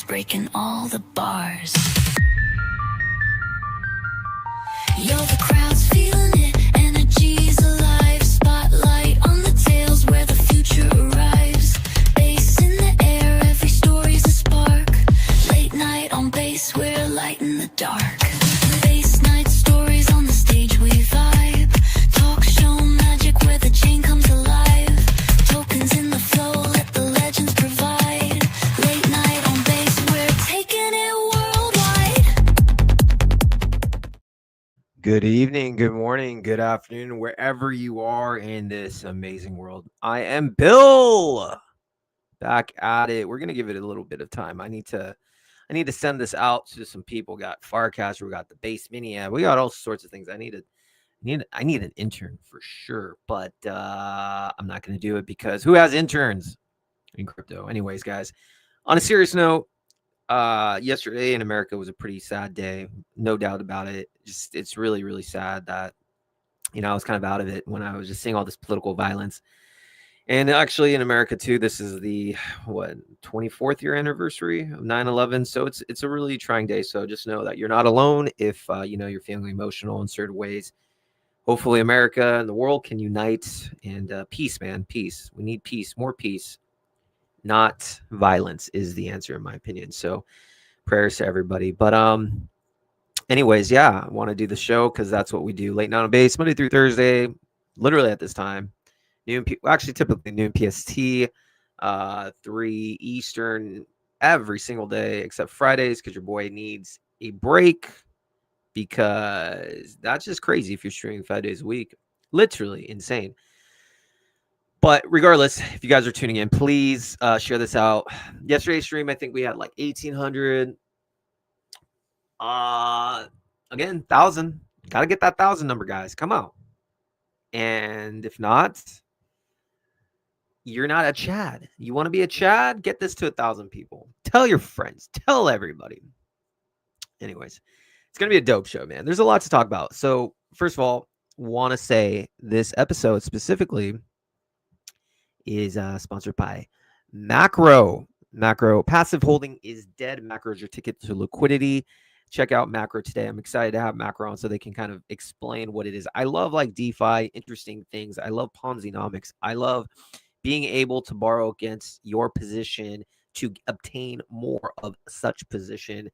breaking all the bars. Yo, the crowd's feeling it, energy's alive. Spotlight on the tales where the future arrives. Bass in the air, every story's a spark. Late night on bass, we're a light in the dark. Bass night stories on the stage, we vibe. Talk show magic where the chain comes alive. Tokens in the flow, let the legends provide. Late night on bass, we're taking it worldwide. Good evening, good morning, good afternoon, wherever you are in this amazing world. I am Bill, back at it. We're gonna give it a little bit of time. I need to send this out to some people. We got Farcaster, we got the Bass Mini app, we got all sorts of things. I need an intern for sure, but I'm not gonna do it because who has interns in crypto? Anyways, guys, on a serious note, yesterday in America was a pretty sad day, no doubt about it. Just it's really, really sad that I was kind of out of it when I was just seeing all this political violence. And actually in America too, this is the 24th year anniversary of 9/11. So it's a really trying day. So just know that you're not alone if you're feeling emotional in certain ways. Hopefully America and the world can unite and peace, man, peace. We need peace, more peace. Not violence is the answer in my opinion. So prayers to everybody. But anyways, yeah, I want to do the show because that's what we do. Late night on bass, Monday through Thursday, literally at this time. Actually typically noon PST, 3 Eastern every single day except Fridays because your boy needs a break because that's just crazy if you're streaming 5 days a week. Literally insane. But regardless, if you guys are tuning in, please share this out. Yesterday's stream, I think we had like 1,800. Again, 1,000. Gotta get that 1,000 number, guys. Come on. And if not, you're not a Chad. You want to be a Chad? Get this to 1,000 people. Tell your friends. Tell everybody. Anyways, it's gonna be a dope show, man. There's a lot to talk about. So first of all, want to say this episode specifically is sponsored by Macro. Macro passive holding is dead. Macro is your ticket to liquidity. Check out Macro today. I'm excited to have Macro on so they can kind of explain what it is. I love like DeFi, interesting things. I love Ponzi-nomics. I love being able to borrow against your position to obtain more of such position.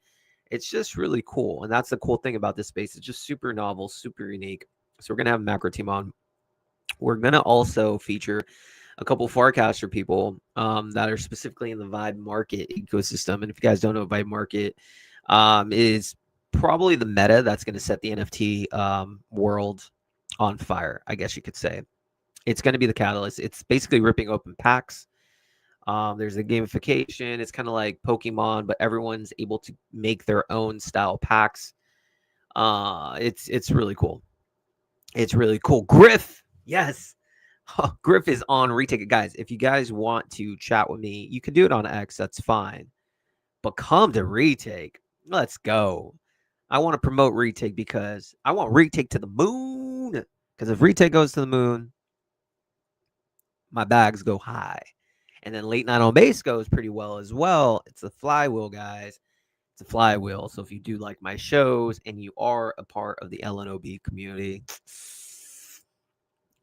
It's just really cool. And that's the cool thing about this space. It's just super novel, super unique. So we're going to have Macro team on. We're going to also feature a couple Farcaster people that are specifically in the Vibe market ecosystem. And if you guys don't know, Vibe market is probably the meta that's going to set the NFT world on fire, I guess you could say. It's going to be the catalyst. It's basically ripping open packs. There's a gamification. It's kind of like Pokemon, but everyone's able to make their own style packs. It's really cool. It's really cool. Griff, yes. Griff is on Retake. Guys, if you guys want to chat with me, you can do it on X. That's fine. But come to Retake. Let's go. I want to promote Retake because I want Retake to the moon. Because if Retake goes to the moon, my bags go high. And then Late Night on Bass goes pretty well as well. It's a flywheel, guys. It's a flywheel. So if you do like my shows and you are a part of the LNOB community,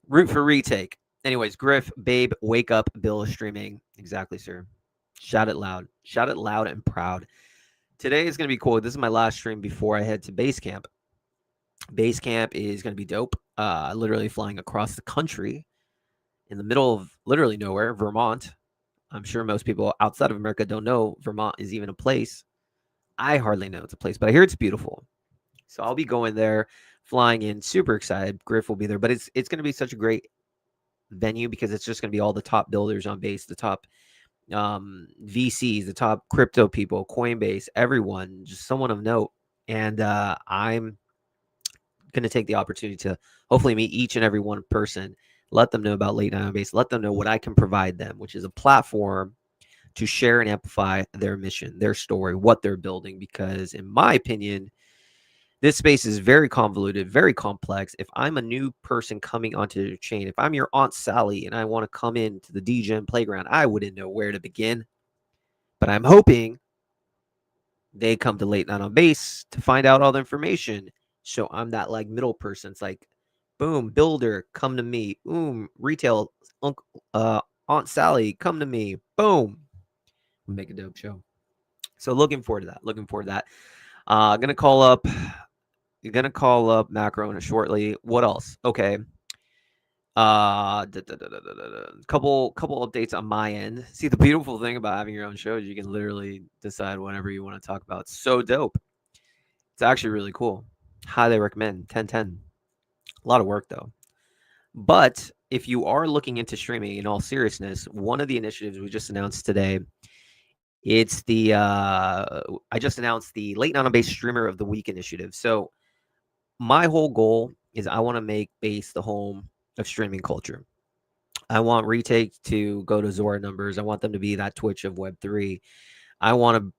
root for Retake. Anyways, Griff, babe, wake up. Bill is streaming. Exactly, sir. Shout it loud. Shout it loud and proud. Today is going to be cool. This is my last stream before I head to Basecamp. Basecamp is going to be dope. Literally flying across the country in the middle of literally nowhere, Vermont. I'm sure most people outside of America don't know Vermont is even a place. I hardly know it's a place, but I hear it's beautiful. So I'll be going there, flying in, super excited. Griff will be there, but it's going to be such a great venue because it's just going to be all the top builders on base, the top VCs, the top crypto people, Coinbase, everyone, just someone of note. And I'm going to take the opportunity to hopefully meet each and every one person, let them know about Late Night on Bass, let them know what I can provide them, which is a platform to share and amplify their mission, their story, what they're building. Because in my opinion, this space is very convoluted, very complex. If I'm a new person coming onto the chain, if I'm your Aunt Sally and I want to come into the DGen playground, I wouldn't know where to begin. But I'm hoping They come to late night on base to find out all the information. So I'm that like middle person. It's like, boom, builder, come to me. Boom, retail, uncle, Aunt Sally, come to me. Boom, make a dope show. So looking forward to that. Looking forward to that. Gonna call up. You're gonna call up Macro shortly. What else? Okay. Couple updates on my end. See, the beautiful thing about having your own show is you can literally decide whatever you want to talk about. It's so dope. It's actually really cool. Highly recommend. 10/10. A lot of work though. But if you are looking into streaming in all seriousness, one of the initiatives we just announced today, it's the I just announced the Late Night on Base Streamer of the Week initiative. So my whole goal is I want to make base the home of streaming culture. I want Retake to go to Zora numbers. I want them to be that Twitch of Web3. I want to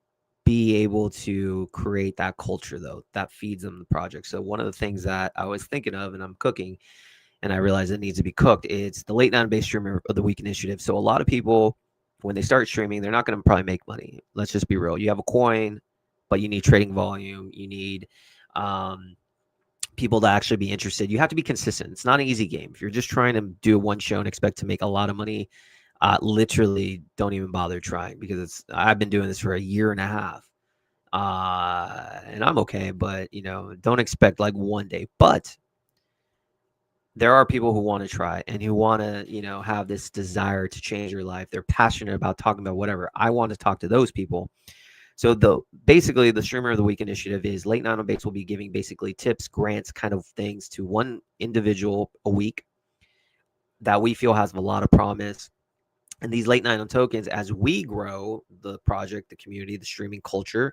be able to create that culture, though, that feeds them the project. So, one of the things that I was thinking of, and I'm cooking, and I realize it needs to be cooked, it's the Late Night Base Streamer of the Week initiative. So, a lot of people, when they start streaming, they're not going to probably make money. Let's just be real. You have a coin, but you need trading volume. You need people to actually be interested. You have to be consistent. It's not an easy game. If you're just trying to do one show and expect to make a lot of money, literally don't even bother trying, because I've been doing this for a year and a half. And I'm okay, but don't expect like one day. But there are people who want to try and who want to, have this desire to change their life. They're passionate about talking about whatever. I want to talk to those people. So basically the Streamer of the Week initiative is Late Night on Base will be giving basically tips, grants, kind of things to one individual a week that we feel has a lot of promise. And these Late Night on tokens, as we grow the project, the community, the streaming culture,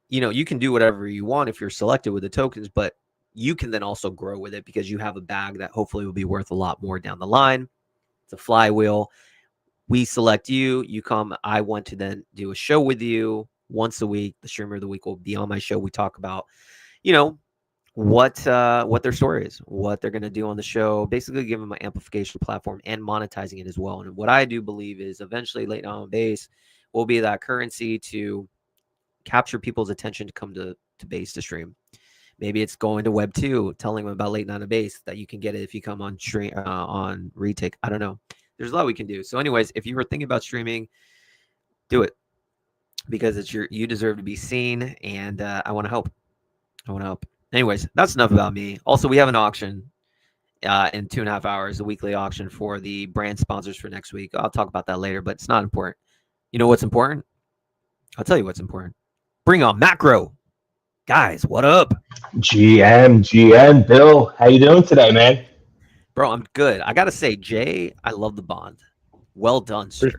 you can do whatever you want if you're selected with the tokens, but you can then also grow with it because you have a bag that hopefully will be worth a lot more down the line. It's a flywheel. We select you, you come. I want to then do a show with you once a week. The Streamer of the Week will be on my show. We talk about, what their story is, what they're going to do on the show, basically give them an amplification platform and monetizing it as well. And what I do believe is eventually Late Night on Base will be that currency to capture people's attention to come to base to stream. Maybe it's going to Web 2, telling them about Late Night on Base, that you can get it if you come on stream on Retake. I don't know. There's a lot we can do. So anyways, if you were thinking about streaming, do it, because you deserve to be seen, and I want to help. Anyways, that's enough about me. Also, we have an auction in 2.5 hours, a weekly auction for the brand sponsors for next week. I'll talk about that later, but it's not important. You know what's important? I'll tell you what's important. Bring on Macro. Guys, what up? GM, Bill, how you doing today, man? Bro, I'm good. I got to say, Jay, I love the bond. Well done, sir.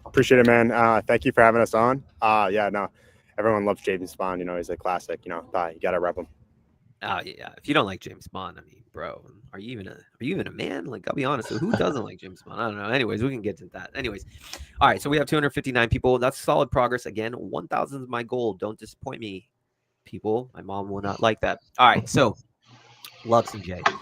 Appreciate it, man. Thank you for having us on. Everyone loves James Bond. He's a classic. You got to rep him. Oh yeah. If you don't like James Bond, I mean, bro, are you even a man? Like, I'll be honest. Who doesn't like James Bond? I don't know. Anyways, we can get to that. Anyways, all right. So we have 259 people. That's solid progress. Again, 1,000 is my goal. Don't disappoint me, people. My mom will not like that. All right. So, Lux and Jay, I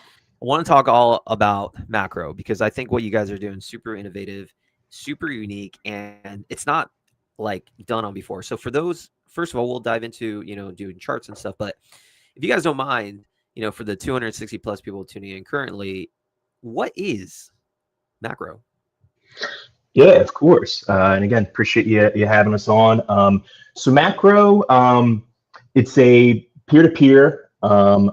want to talk all about Macro, because I think what you guys are doing super innovative, super unique, and it's not like done on before. So for those, first of all, we'll dive into doing charts and stuff, but if you guys don't mind, for the 260 plus people tuning in currently, what is Macro? Yeah, of course. And again, appreciate you having us on. So Macro, it's a peer-to-peer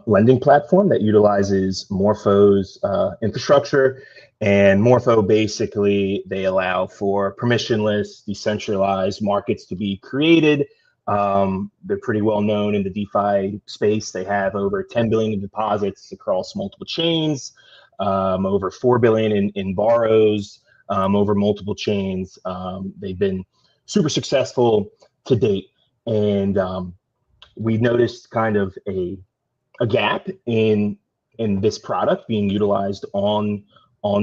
lending platform that utilizes Morpho's infrastructure. And Morpho, basically, they allow for permissionless, decentralized markets to be created. They're pretty well known in the DeFi space. They have over 10 billion in deposits across multiple chains, over 4 billion in borrows over multiple chains. They've been super successful to date, and we've noticed kind of a gap in this product being utilized on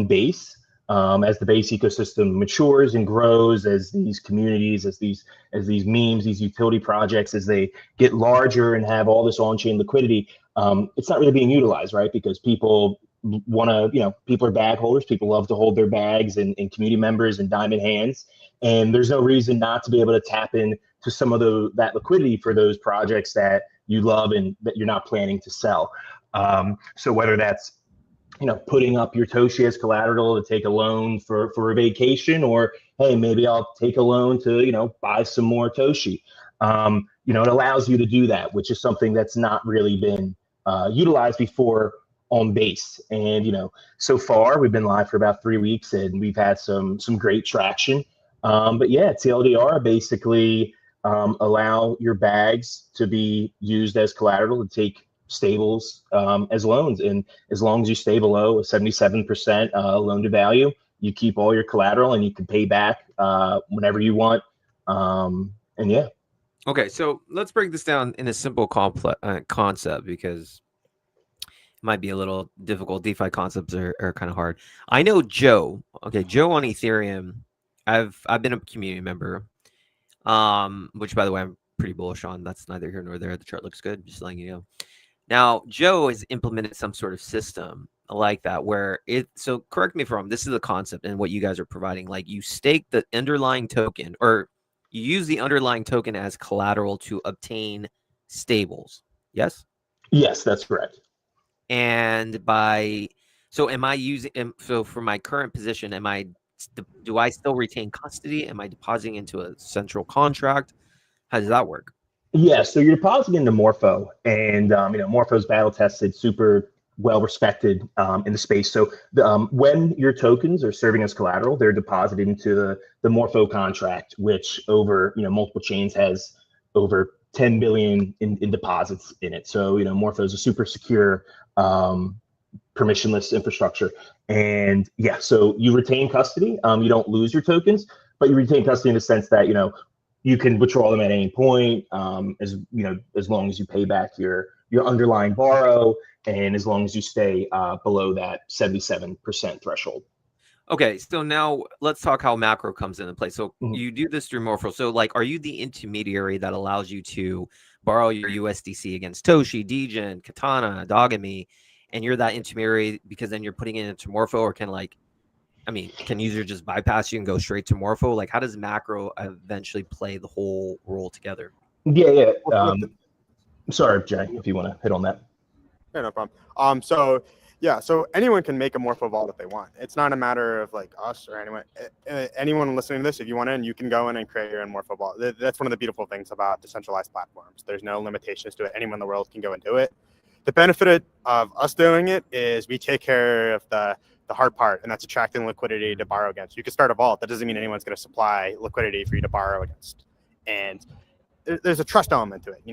Base. As the Base ecosystem matures and grows, as these communities, as these memes, these utility projects, as they get larger and have all this on-chain liquidity, it's not really being utilized, right? Because people want to, people are bag holders. People love to hold their bags, and community members and diamond hands. And there's no reason not to be able to tap into some of that liquidity for those projects that you love and that you're not planning to sell. So whether that's, putting up your Toshi as collateral to take a loan for a vacation, or, hey, maybe I'll take a loan to, buy some more Toshi. It allows you to do that, which is something that's not really been utilized before on base. And, so far we've been live for about 3 weeks and we've had some great traction. But yeah, TLDR basically allow your bags to be used as collateral to take stables as loans. And as long as you stay below a 77% loan to value, you keep all your collateral and you can pay back whenever you want. And yeah. Okay, so let's break this down in a simple concept, because it might be a little difficult. DeFi concepts are kind of hard. I know Joe. Okay, Joe on Ethereum. I've been a community member, which, by the way, I'm pretty bullish on. That's neither here nor there. The chart looks good. Just letting you know. Now, Joe has implemented some sort of system like that where so correct me if I'm wrong, this is the concept and what you guys are providing. Like, you stake the underlying token, or you use the underlying token as collateral to obtain stables. Yes? Yes, that's correct. And so for my current position, do I still retain custody? Am I depositing into a central contract? How does that work? Yeah, so you're depositing into Morpho, and Morpho's battle tested, super well respected in the space. So when your tokens are serving as collateral, they're deposited into the Morpho contract, which over multiple chains has over 10 billion in deposits in it. So Morpho is a super secure permissionless infrastructure. And yeah, so you retain custody. You don't lose your tokens, but you retain custody in the sense that you can withdraw them at any point, as long as you pay back your underlying borrow, and as long as you stay below that 77% threshold. Okay, so now let's talk how macro comes into play. So you do this through Morpho. So, like, are you the intermediary that allows you to borrow your USDC against Toshi, Degen, Katana, Dogami, and you're that intermediary because then you're putting it into Morpho? Or can users just bypass you and go straight to Morpho? Like, how does macro eventually play the whole role together? Yeah. Sorry, Jay, if you want to hit on that. Yeah, no problem. So anyone can make a Morpho vault if they want. It's not a matter of like us or anyone listening to this. If you want in, you can go in and create your own Morpho vault. That's one of the beautiful things about decentralized platforms. There's no limitations to it. Anyone in the world can go and do it. The benefit of us doing it is we take care of the hard part, and that's attracting liquidity to borrow against. You can start a vault. That doesn't mean anyone's going to supply liquidity for you to borrow against. And there's a trust element to it.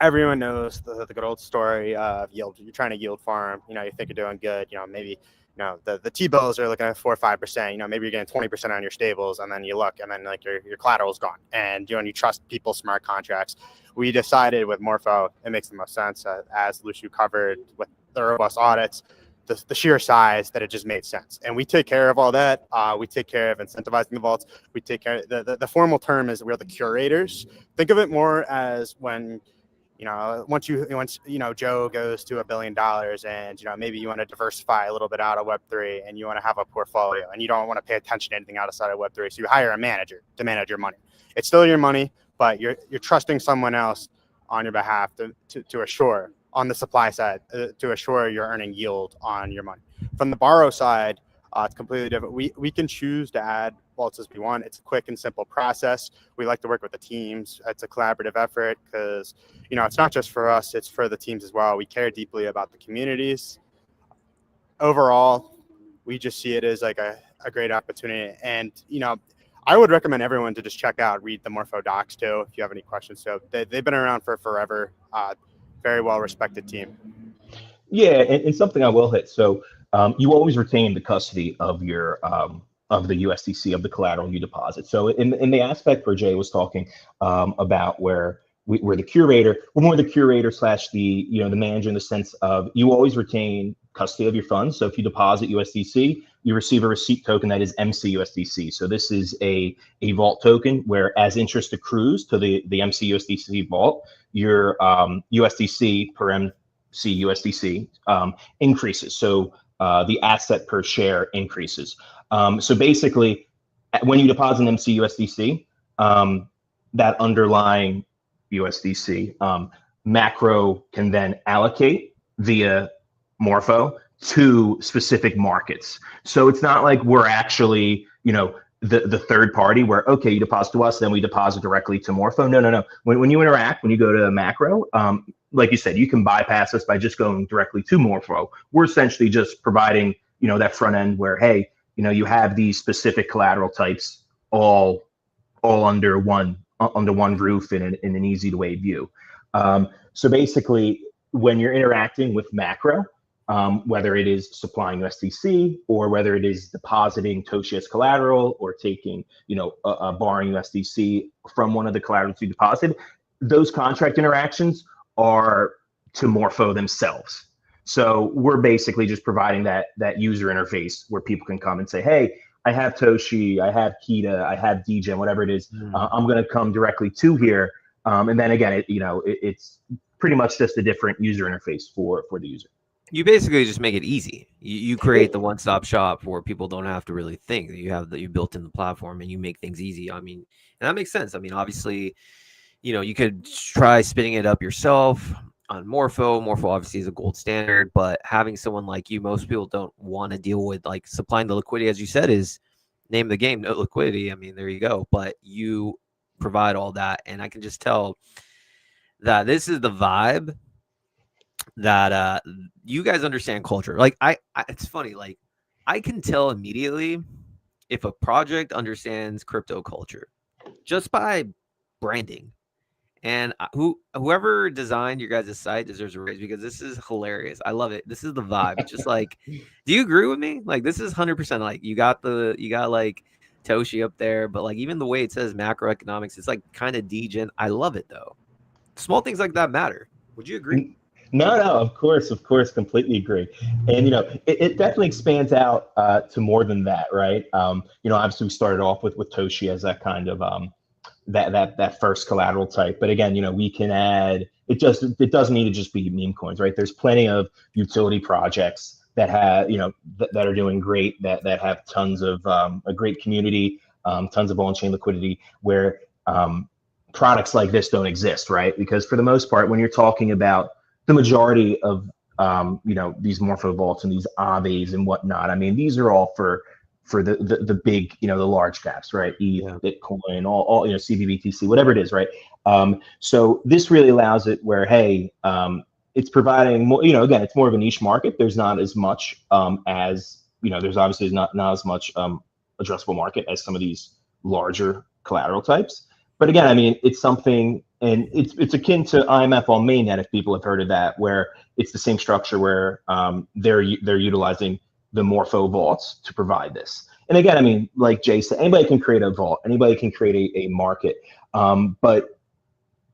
Everyone knows the good old story of yield. You're trying to yield farm. You think you're doing good. Maybe the T-bills are looking at 4 or 5%. Maybe you're getting 20% on your stables, and then you look, and then like your collateral's gone. And you trust people's smart contracts. We decided with Morpho, it makes the most sense, as Luciu covered with the robust audits, the sheer size, that it just made sense. And we take care of all that. We take care of incentivizing the vaults. We take care of the formal term is we're the curators. Think of it more as when once Joe goes to $1 billion, and maybe you want to diversify a little bit out of Web3, and you want to have a portfolio, and you don't want to pay attention to anything outside of Web3, so you hire a manager to manage your money. It's still your money, but you're trusting someone else on your behalf to assure on the supply side, to assure you're earning yield on your money. From the borrow side, it's completely different. We can choose to add vaults as we want. It's a quick and simple process. We like to work with the teams. It's a collaborative effort because, it's not just for us, it's for the teams as well. We care deeply about the communities. Overall, we just see it as like a great opportunity. And, I would recommend everyone to just read the Morpho docs too, if you have any questions. So they've been around for forever. Very well-respected team. Yeah, and something I will hit. So you always retain the custody of your of the USDC, of the collateral you deposit. So in the aspect where Jay was talking about where we're the curator, we're more the curator / the manager, in the sense of you always retain custody of your funds. So if you deposit USDC, you receive a receipt token that is MCUSDC. So this is a vault token where, as interest accrues to the MCUSDC vault, your USDC per CUSDC increases. So the asset per share increases. So basically, when you deposit in MCUSDC, that underlying USDC, macro can then allocate via Morpho to specific markets. So it's not like we're actually, the third party where, okay, you deposit to us, then we deposit directly to Morpho. No. When you interact, when you go to macro, like you said, you can bypass us by just going directly to Morpho. We're essentially just providing, that front end where, hey, you have these specific collateral types all under one roof in an easy to way view. So basically, when you're interacting with macro, whether it is supplying USDC or whether it is depositing Toshi as collateral or taking, borrowing USDC from one of the collaterals you deposited, those contract interactions are to Morpho themselves. So we're basically just providing that user interface where people can come and say, hey, I have Toshi, I have Kita, I have DGen, whatever it is. I'm going to come directly to here. And then again, it's pretty much just a different user interface for the user. You basically just make it easy. You create the one-stop shop where people don't have to really think. You have that you built in the platform and you make things easy. I mean, and that makes sense. I mean, obviously, you could try spinning it up yourself on Morpho. Morpho obviously is a gold standard, but having someone like you, most people don't want to deal with like supplying the liquidity, as you said, is name of the game, no liquidity. I mean, there you go. But you provide all that, and I can just tell that this is the vibe that you guys understand culture. Like I it's funny, like I can tell immediately if a project understands crypto culture just by branding. And whoever designed your guys' site deserves a raise because this is hilarious. I love it. This is the vibe. It's just like, do you agree with me? Like this is 100% like you got like Toshi up there, but like even the way it says macroeconomics, it's like kind of degen. I love it though. Small things like that matter. Would you agree? No, of course, completely agree. And it definitely expands out to more than that, right? Obviously we started off with Toshi as that kind of that first collateral type, but again, we can add. It doesn't need to just be meme coins, right? There's plenty of utility projects that have that are doing great, that have tons of a great community, tons of on-chain liquidity, where products like this don't exist, right? Because for the most part, when you're talking about the majority of these Morpho vaults and these Aves and whatnot, I mean, these are all for the big, the large caps, right? ETH, Bitcoin, all CBBTC, whatever it is, right? So this really allows it where, hey, it's providing more, again, it's more of a niche market. There's not as much as, there's obviously not as much addressable market as some of these larger collateral types. But again, I mean, it's something, and it's akin to IMF on mainnet, if people have heard of that, where it's the same structure where they're utilizing the Morpho vaults to provide this. And again, I mean, like Jay said, anybody can create a vault, anybody can create a market. But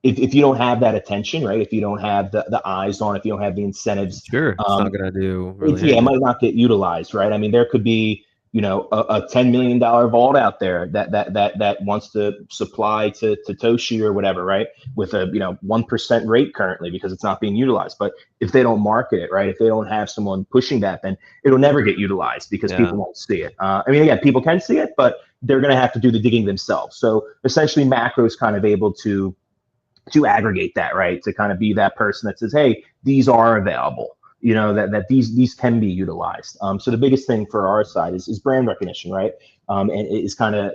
if you don't have that attention, right? If you don't have the eyes on, if you don't have the incentives, sure, it's not gonna do really. It might not get utilized, right? I mean, there could be a $10 million vault out there that wants to supply to Toshi or whatever, right? With a 1% rate currently because it's not being utilized. But if they don't market it, right? If they don't have someone pushing that, then it'll never get utilized because people won't see it. I mean, again, people can see it, but they're going to have to do the digging themselves. So essentially, Macro is kind of able to aggregate that, right? To kind of be that person that says, hey, these are available. That these can be utilized. So the biggest thing for our side is brand recognition, right? And it is kind of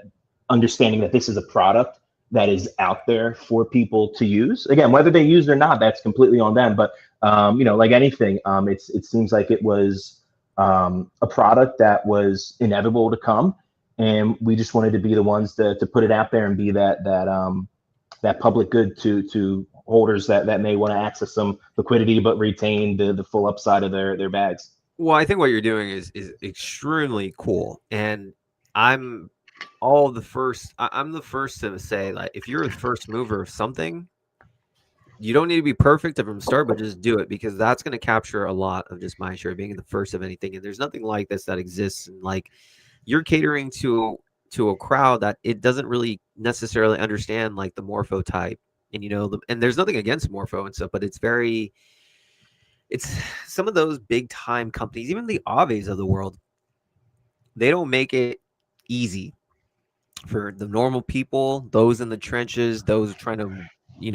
understanding that this is a product that is out there for people to use. Again, whether they use it or not, that's completely on them. But like anything, it seems like it was a product that was inevitable to come, and we just wanted to be the ones to put it out there and be that public good to holders that may want to access some liquidity but retain the full upside of their bags. Well, I think what you're doing is extremely cool, and I'm the first to say, like, if you're the first mover of something, you don't need to be perfect from the start, but just do it, because that's going to capture a lot of just mind share, being the first of anything. And there's nothing like this that exists, and like you're catering to a crowd that it doesn't really necessarily understand like the Morpho type. And and there's nothing against Morpho and stuff, but it's very it's some of those big time companies, even the Aves of the world, they don't make it easy for the normal people, those in the trenches, those trying to,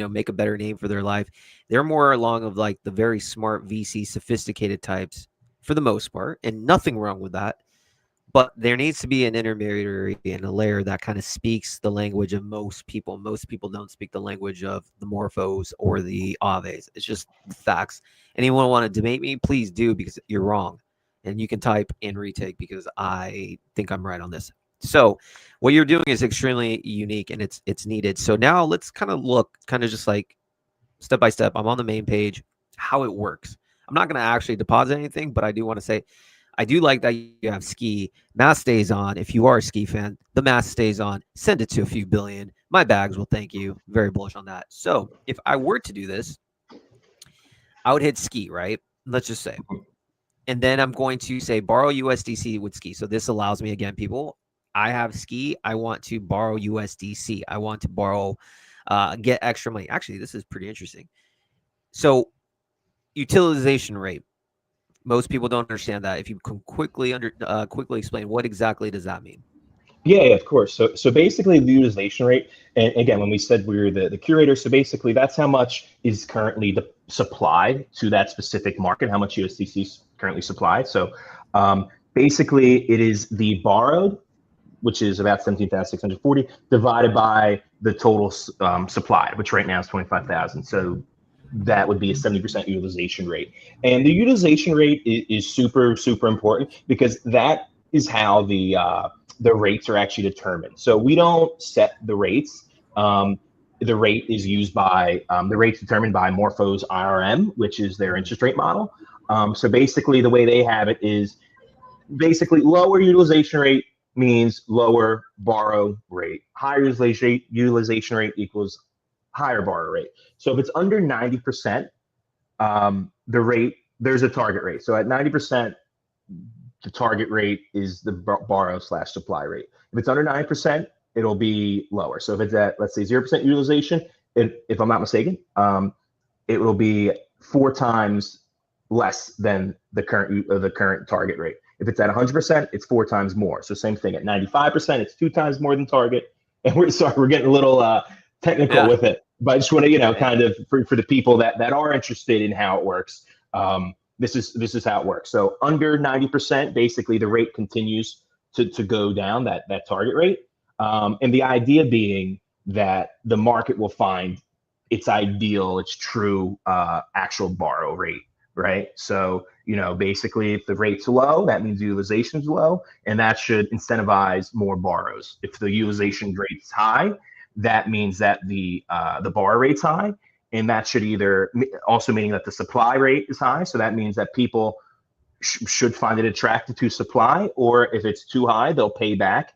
make a better name for their life. They're more along of like the very smart VC, sophisticated types for the most part, and nothing wrong with that. But there needs to be an intermediary and a layer that kind of speaks the language of most people. Most people don't speak the language of the Morphos or the Aves. It's just facts. Anyone want to debate me? Please do, because you're wrong. And you can type in retake because I think I'm right on this. So what you're doing is extremely unique and it's needed. So now let's kind of look kind of just like step by step. I'm on the main page, how it works. I'm not going to actually deposit anything, but I do want to say I do like that you have ski. Mass stays on. If you are a ski fan, the mass stays on. Send it to a few billion. My bags will thank you. Very bullish on that. So if I were to do this, I would hit ski, right? Let's just say. And then I'm going to say borrow USDC with ski. So this allows me, again, people, I have ski. I want to borrow USDC. I want to borrow, get extra money. Actually, this is pretty interesting. So utilization rate. Most people don't understand that. If you can quickly explain what exactly does that mean? Yeah, of course. So basically the utilization rate, and again, when we said we were the curator, so basically that's how much is currently supplied to that specific market, how much USDC is currently supplied. So basically it is the borrowed, which is about 17,640, divided by the total supply, which right now is 25,000. So that would be a 70% utilization rate. And the utilization rate is super, super important because that is how the rates are actually determined. So we don't set the rates. The rate is used by, the rate's determined by Morpho's IRM, which is their interest rate model. So basically the way they have it is basically lower utilization rate means lower borrow rate. Higher utilization rate equals higher borrow rate. So if it's under 90%, the rate, there's a target rate. So at 90%, the target rate is the borrow/supply rate. If it's under 9%, it'll be lower. So if it's at, let's say, 0% utilization, if I'm not mistaken, it will be 4 times less than the current target rate. If it's at 100%, it's 4 times more. So same thing at 95%, it's 2 times more than target. And we're getting a little technical with it, but I just want to, kind of for the people that are interested in how it works. This is how it works. So under 90%, basically the rate continues to go down, that target rate. And the idea being that the market will find its ideal, its true actual borrow rate, right? So, basically if the rate's low, that means utilization's low, and that should incentivize more borrows. If the utilization rate's high, that means that the borrow rate's high. And that should either also meaning that the supply rate is high. So that means that people should find it attractive to supply, or if it's too high, they'll pay back,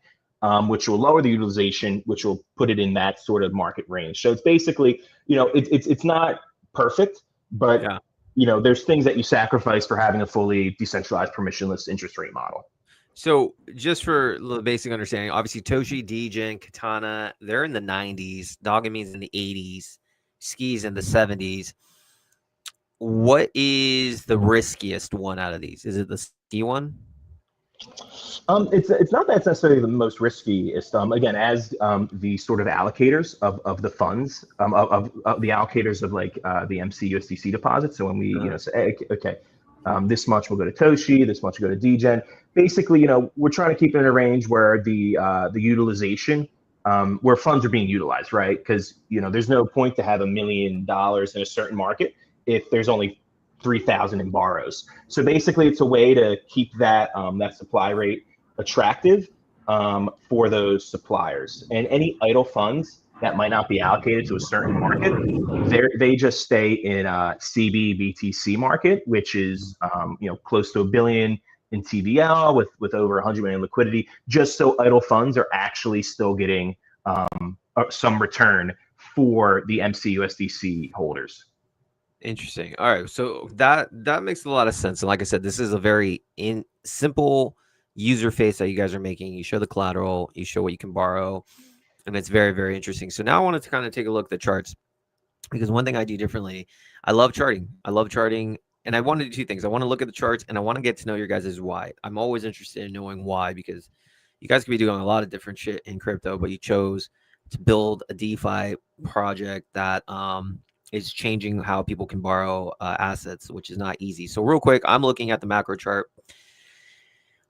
which will lower the utilization, which will put it in that sort of market range. So it's basically, it's not perfect, but there's things that you sacrifice for having a fully decentralized permissionless interest rate model. So just for the basic understanding, obviously Toshi, Degen, Katana, they're in the 90s, Dogamines in the 80s. Skis in the 70s. What is the riskiest one out of these? Is it the ski one? It's not that it's necessarily the most riskiest. Again, as the sort of allocators of the funds, of the allocators of like the MC USDC deposits. So when we say, okay, this much will go to Toshi, this much will go to Degen. Basically, we're trying to keep it in a range where the utilization, where funds are being utilized, right? Because there's no point to have $1 million in a certain market if there's only 3,000 in borrows. So basically, it's a way to keep that that supply rate attractive for those suppliers. And any idle funds that might not be allocated to a certain market, they just stay in a CB/BTC market, which is close to $1 billion in TVL with over 100 million liquidity, just so idle funds are actually still getting some return for the MC USDC holders. Interesting. All right, so that makes a lot of sense. And like I said, this is a very simple user face that you guys are making. You show the collateral, you show what you can borrow, and it's very, very interesting. So now I wanted to kind of take a look at the charts, because one thing I do differently, I love charting. and I want to do two things. I want to look at the charts, and I want to get to know your guys' why. I'm always interested in knowing why, because you guys could be doing a lot of different shit in crypto, but you chose to build a DeFi project that is changing how people can borrow assets, which is not easy. So real quick, I'm looking at the macro chart.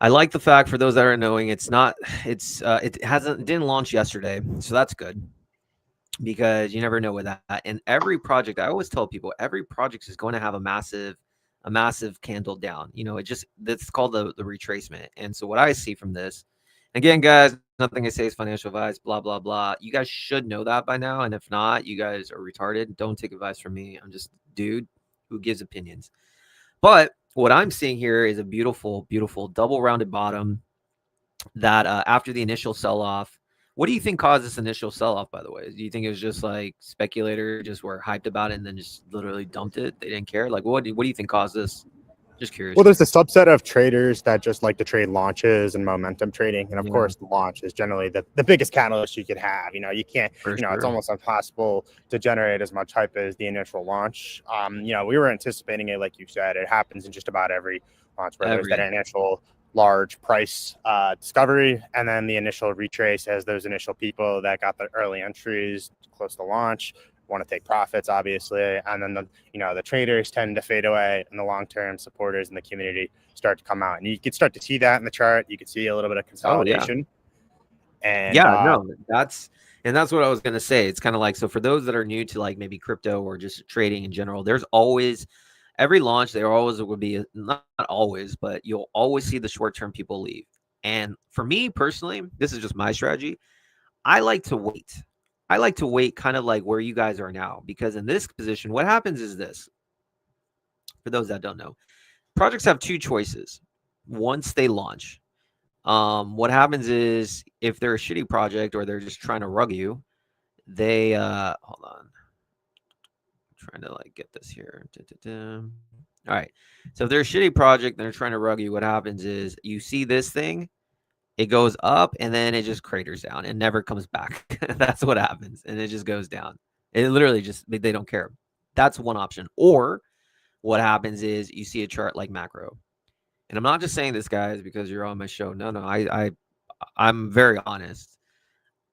I like the fact, for those that are knowing, it didn't launch yesterday, so that's good, because you never know with that. And every project, I always tell people, every project is going to have a massive candle down. That's called the retracement. And so what I see from this, again, guys, nothing I say is financial advice, blah, blah, blah. You guys should know that by now. And if not, you guys are retarded. Don't take advice from me. I'm just a dude who gives opinions. But what I'm seeing here is a beautiful, beautiful double rounded bottom that after the initial sell-off. What do you think caused this initial sell-off, by the way? Do you think it was just like speculators just were hyped about it and then just literally dumped it? They didn't care? Like, what do you think caused this? Just curious. Well, there's a subset of traders that just like to trade launches and momentum trading. And of Yeah. course, the launch is generally the biggest catalyst you could have. You can't, For it's sure. almost impossible to generate as much hype as the initial launch. We were anticipating it, like you said. It happens in just about every launch where there's that initial large price discovery, and then the initial retrace as those initial people that got the early entries close to launch want to take profits, obviously, and then the traders tend to fade away, and the long-term supporters in the community start to come out, and you can start to see that in the chart. You can see a little bit of consolidation. And that's what I was gonna say. It's kind of like, so for those that are new to like maybe crypto or just trading in general, there's always, every launch, there always would be, not always, but you'll always see the short-term people leave. And for me personally, this is just my strategy. I like to wait. Kind of like where you guys are now, because in this position, what happens is this. For those that don't know, projects have two choices once they launch. What happens is, if they're a shitty project or they're just trying to rug you, they hold on. I'm trying to like get this here. All right. So if they're a shitty project and they're trying to rug you, what happens is you see this thing, it goes up and then it just craters down and never comes back. That's what happens. And it just goes down. It literally just, they don't care. That's one option. Or what happens is you see a chart like macro. And I'm not just saying this, guys, because you're on my show. No, I'm very honest.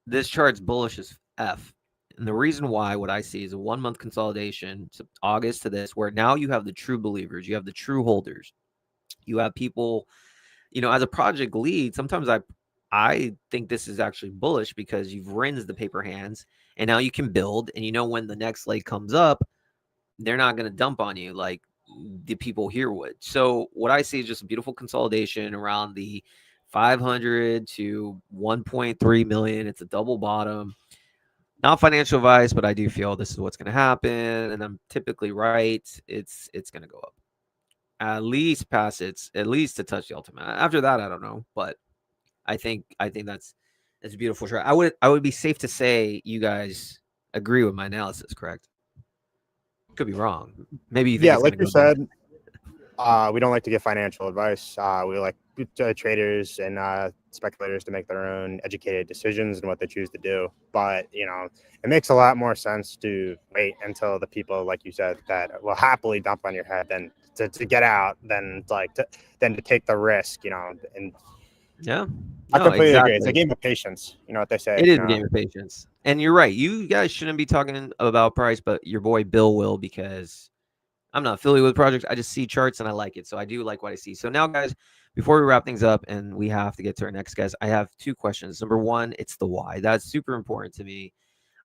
This chart's bullish as F. And the reason why, what I see is a 1 month consolidation, August to this, where now you have the true believers, you have the true holders, you have people, as a project lead, sometimes I think this is actually bullish, because you've rinsed the paper hands and now you can build, and when the next leg comes up, they're not going to dump on you like the people here would. So what I see is just a beautiful consolidation around the 500 to 1.3 million. It's a double bottom. Not financial advice, but I do feel this is what's going to happen, and I'm typically right. It's going to go up. At least to touch the ultimate. After that, I don't know, but I think that's a beautiful chart. I would be safe to say you guys agree with my analysis, correct? Could be wrong. Maybe you think it's like gonna you go said, we don't like to give financial advice. We like traders and speculators to make their own educated decisions and what they choose to do. But it makes a lot more sense to wait until the people, like you said, that will happily dump on your head than to get out, than to take the risk. And Yeah, I no, completely agree. exactly. It's a game of patience. You know what they say. It is a game of patience. And you're right. You guys shouldn't be talking about price, but your boy Bill will, because I'm not affiliated with projects. I just see charts and I like it. So I do like what I see. So now, guys, before we wrap things up and we have to get to our next guest, I have two questions. Number one, it's the why. That's super important to me.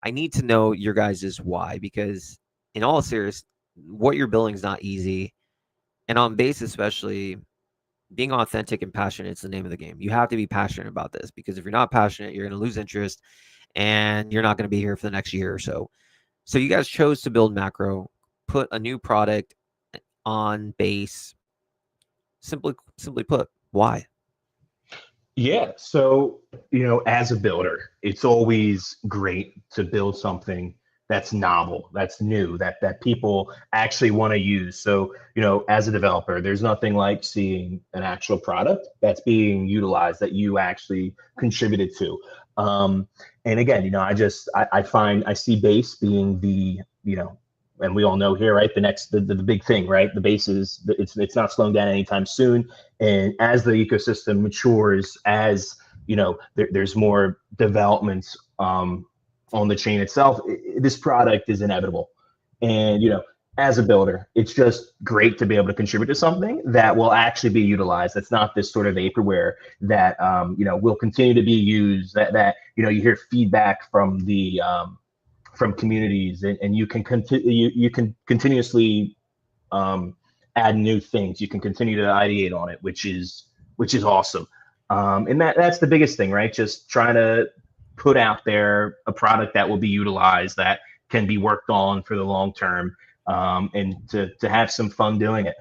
I need to know your guys' why, because in all seriousness, what you're building is not easy. And on base, especially, being authentic and passionate is the name of the game. You have to be passionate about this, because if you're not passionate, you're going to lose interest and you're not going to be here for the next year or so. So you guys chose to build macro, put a new product on base. Simply put, why? Yeah. So, as a builder, it's always great to build something that's novel, that's new, that people actually want to use. So, as a developer, there's nothing like seeing an actual product that's being utilized that you actually contributed to. And again, I see base being the, and we all know here, right? The big thing, right? The base is it's not slowing down anytime soon. And as the ecosystem matures, as there's more developments on the chain itself, this product is inevitable. And as a builder, it's just great to be able to contribute to something that will actually be utilized. That's not this sort of vaporware that will continue to be used. That you hear feedback from the from communities, and you can you can continuously add new things. You can continue to ideate on it, which is awesome. And that's the biggest thing, right? Just trying to put out there a product that will be utilized, that can be worked on for the long term, and to have some fun doing it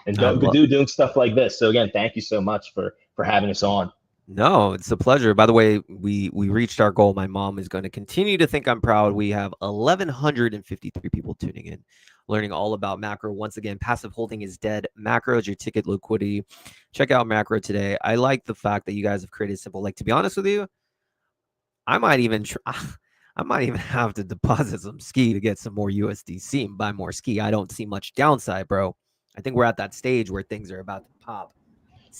and doing stuff like this. So again, thank you so much for having us on. No, it's a pleasure. By the way, we reached our goal. My mom is going to continue to think I'm proud. We have 1,153 people tuning in, learning all about macro. Once again, passive holding is dead. Macro is your ticket liquidity. Check out macro today. I like the fact that you guys have created simple. Like, to be honest with you, I might even have to deposit some ski to get some more USDC and buy more ski. I don't see much downside, bro. I think we're at that stage where things are about to pop.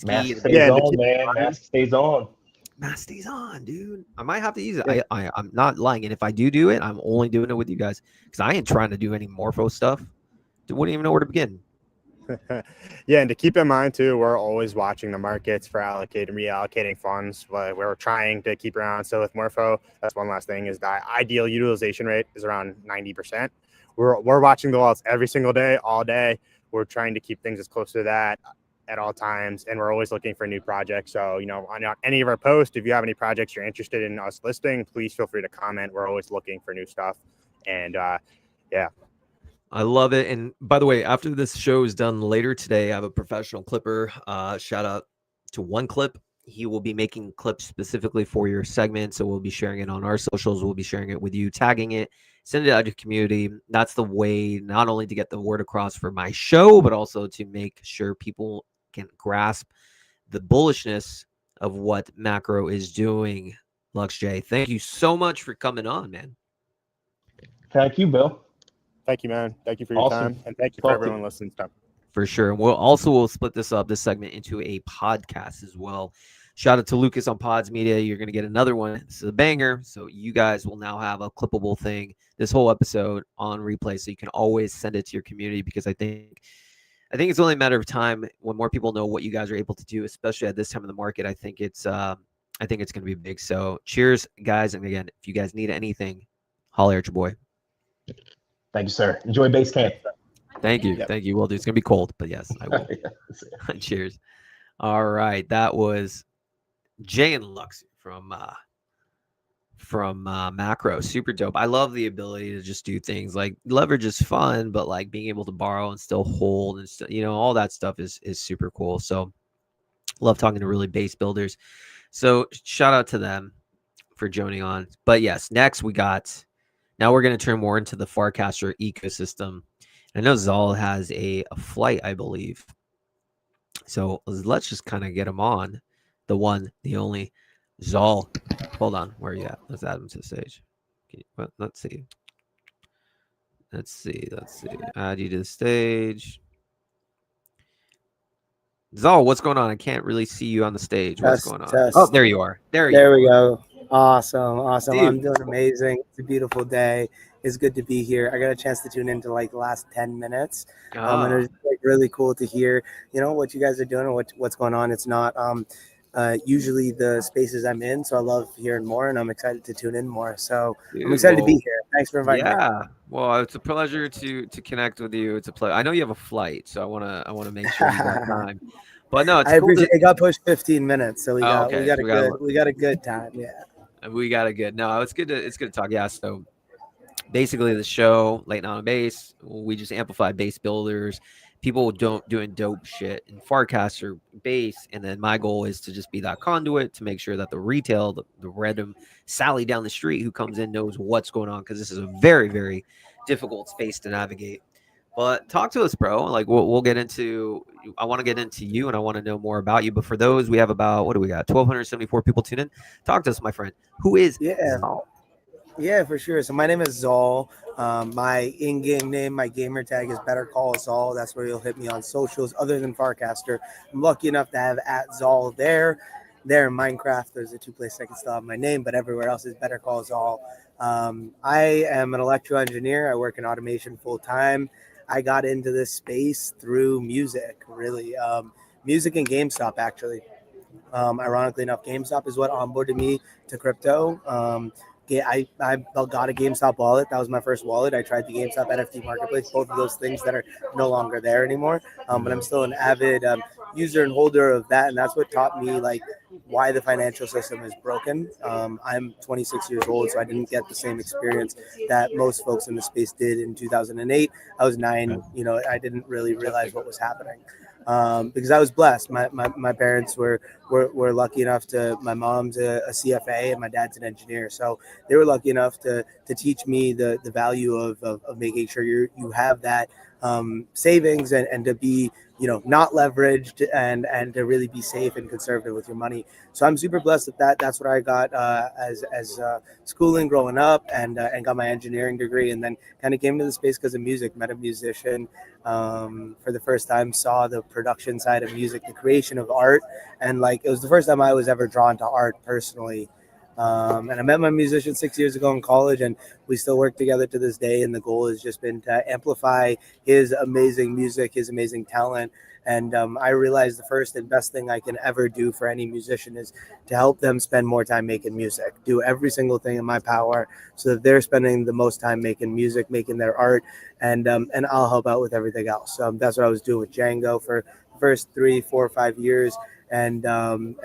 Mask stays on, man. Mask stays on. Mask stays on, dude. I might have to use it. I'm not lying. And if I do it, I'm only doing it with you guys, because I ain't trying to do any Morpho stuff. Dude, wouldn't even know where to begin. Yeah, and to keep in mind too, we're always watching the markets for reallocating funds. We're trying to keep around. So with Morpho, that's one last thing, is that ideal utilization rate is around 90%. We're watching the wallets every single day, all day. We're trying to keep things as close to that at all times, and we're always looking for new projects. So on any of our posts, if you have any projects you're interested in us listing, please feel free to comment. We're always looking for new stuff. And yeah, I love it. And by the way, after this show is done later today, I have a professional clipper. Shout out to One Clip. He will be making clips specifically for your segment. So we'll be sharing it on our socials. We'll be sharing it with you, tagging it, send it out to your community. That's the way not only to get the word across for my show, but also to make sure people can grasp the bullishness of what macro is doing. Lux J, thank you so much for coming on, man. Thank you, Bill. Thank you, man. Thank you for your time, and thank you for everyone listening. For sure. We'll split this segment into a podcast as well. Shout out to Lucas on Pods Media. You're going to get another one. This is a banger. So you guys will now have a clippable thing, this whole episode on replay. So you can always send it to your community, because I think it's only a matter of time when more people know what you guys are able to do, especially at this time of the market. I think it's going to be big. So cheers, guys. And again, if you guys need anything, holler at your boy. Thank you, sir. Enjoy base camp. Thank you. Yep. Thank you. Will do. It's going to be cold, but yes, I will. Cheers. All right. That was Jay and Lux from Macro. Super dope. I love the ability to just do things like leverage is fun, but like being able to borrow and still hold and all that stuff is super cool. So love talking to really base builders. So shout out to them for joining on. But yes, next now we're going to turn more into the Farcaster ecosystem. I know Zal has a flight, I believe. So let's just kind of get him on. The one, the only Zal. Hold on. Where are you at? Let's add him to the stage. Let's see. Add you to the stage. Zal, what's going on? I can't really see you on the stage. What's going on? Oh, there you are. There we go. Awesome. Dude. I'm doing amazing. It's a beautiful day. It's good to be here. I got a chance to tune into like the last 10 minutes. And it was like really cool to hear, what you guys are doing and what's going on. It's not usually the spaces I'm in, so I love hearing more, and I'm excited to tune in more. So dude, I'm excited to be here. Thanks for inviting me. Yeah. Well, it's a pleasure to connect with you. It's a pleasure. I know you have a flight, so I want to make sure you got time. But no, it's cool. It got pushed 15 minutes, so we got a good time. Yeah. We got a good. No, it's good to talk. Yeah. So basically, the show Late Night on Base, we just amplify base builders, people doing dope shit in Farcaster base, and then my goal is to just be that conduit to make sure that the retail, the random Sally down the street who comes in knows what's going on, because this is a very, very difficult space to navigate. But talk to us, bro. Like we'll get into. I want to get into you, and I want to know more about you. But for those, we have about 1,274 people tune in. Talk to us, my friend. Who is Zal? Yeah, for sure. So my name is Zol. My in-game name, my gamer tag is Better Call Zol. That's where you'll hit me on socials. Other than Farcaster, I'm lucky enough to have at Zol there. There in Minecraft, there's the two places I can still have my name, but everywhere else is Better Call Zol. I am an electrical engineer. I work in automation full time. I got into this space through music, really. Music and GameStop, actually. Ironically enough, GameStop is what onboarded me to crypto. I got a GameStop wallet. That was my first wallet. I tried the GameStop NFT marketplace, both of those things that are no longer there anymore. But I'm still an avid user and holder of that. And that's what taught me like why the financial system is broken. I'm 26 years old, so I didn't get the same experience that most folks in the space did in 2008. I was 9. I didn't really realize what was happening. Because I was blessed. My parents were lucky enough to. My mom's a CFA and my dad's an engineer, so they were lucky enough to teach me the value of making sure you have that savings and to be not leveraged and to really be safe and conservative with your money. So I'm super blessed that's what I got as schooling growing up and got my engineering degree, and then kind of came to the space because of music. Met a musician for the first time, saw the production side of music, the creation of art, and like it was the first time I was ever drawn to art personally. And I met my musician 6 years ago in college, and we still work together to this day. And the goal has just been to amplify his amazing music, his amazing talent. And I realized the first and best thing I can ever do for any musician is to help them spend more time making music, do every single thing in my power so that they're spending the most time making music, making their art, and I'll help out with everything else. That's what I was doing with Django for the first 3, 4, 5 years, and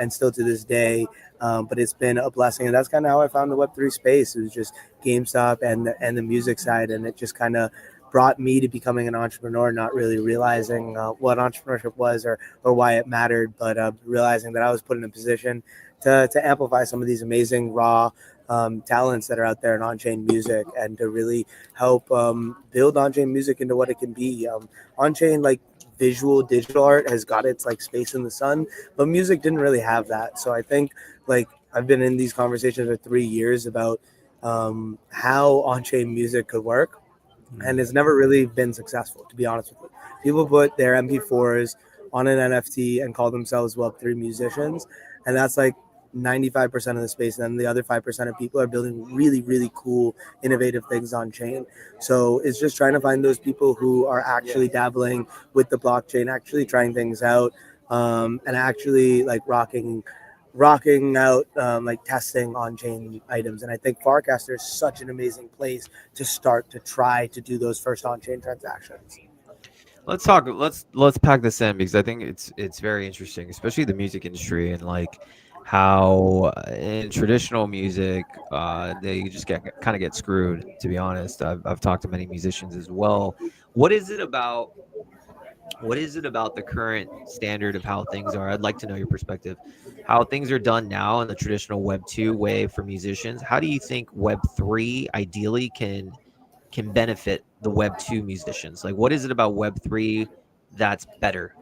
still to this day. But it's been a blessing, and that's kind of how I found the Web3 space. It was just GameStop and the music side, and it just kind of brought me to becoming an entrepreneur, not really realizing what entrepreneurship was or why it mattered, but realizing that I was put in a position to amplify some of these amazing raw talents that are out there in on-chain music, and to really help build on-chain music into what it can be. On-chain, like, visual digital art has got its like space in the sun, but music didn't really have that. So I think like I've been in these conversations for 3 years about how on-chain music could work, and it's never really been successful, to be honest with you. People put their MP4s on an NFT and call themselves Web3 musicians, and that's like 95% of the space. And then the other 5% of people are building really, really cool, innovative things on chain. So it's just trying to find those people who are actually dabbling with the blockchain, actually trying things out, and actually like rocking out like testing on-chain items. And I think Farcaster is such an amazing place to start to try to do those first on-chain transactions. Let's talk. Let's pack this in because I think it's very interesting, especially the music industry and like how in traditional music they just get screwed. To be honest, I've talked to many musicians as well. What is it about? What is it about the current standard of how things are? I'd like to know your perspective. How things are done now in the traditional Web 2 way for musicians. How do you think Web 3 ideally can benefit the Web 2 musicians? Like, what is it about Web 3 that's better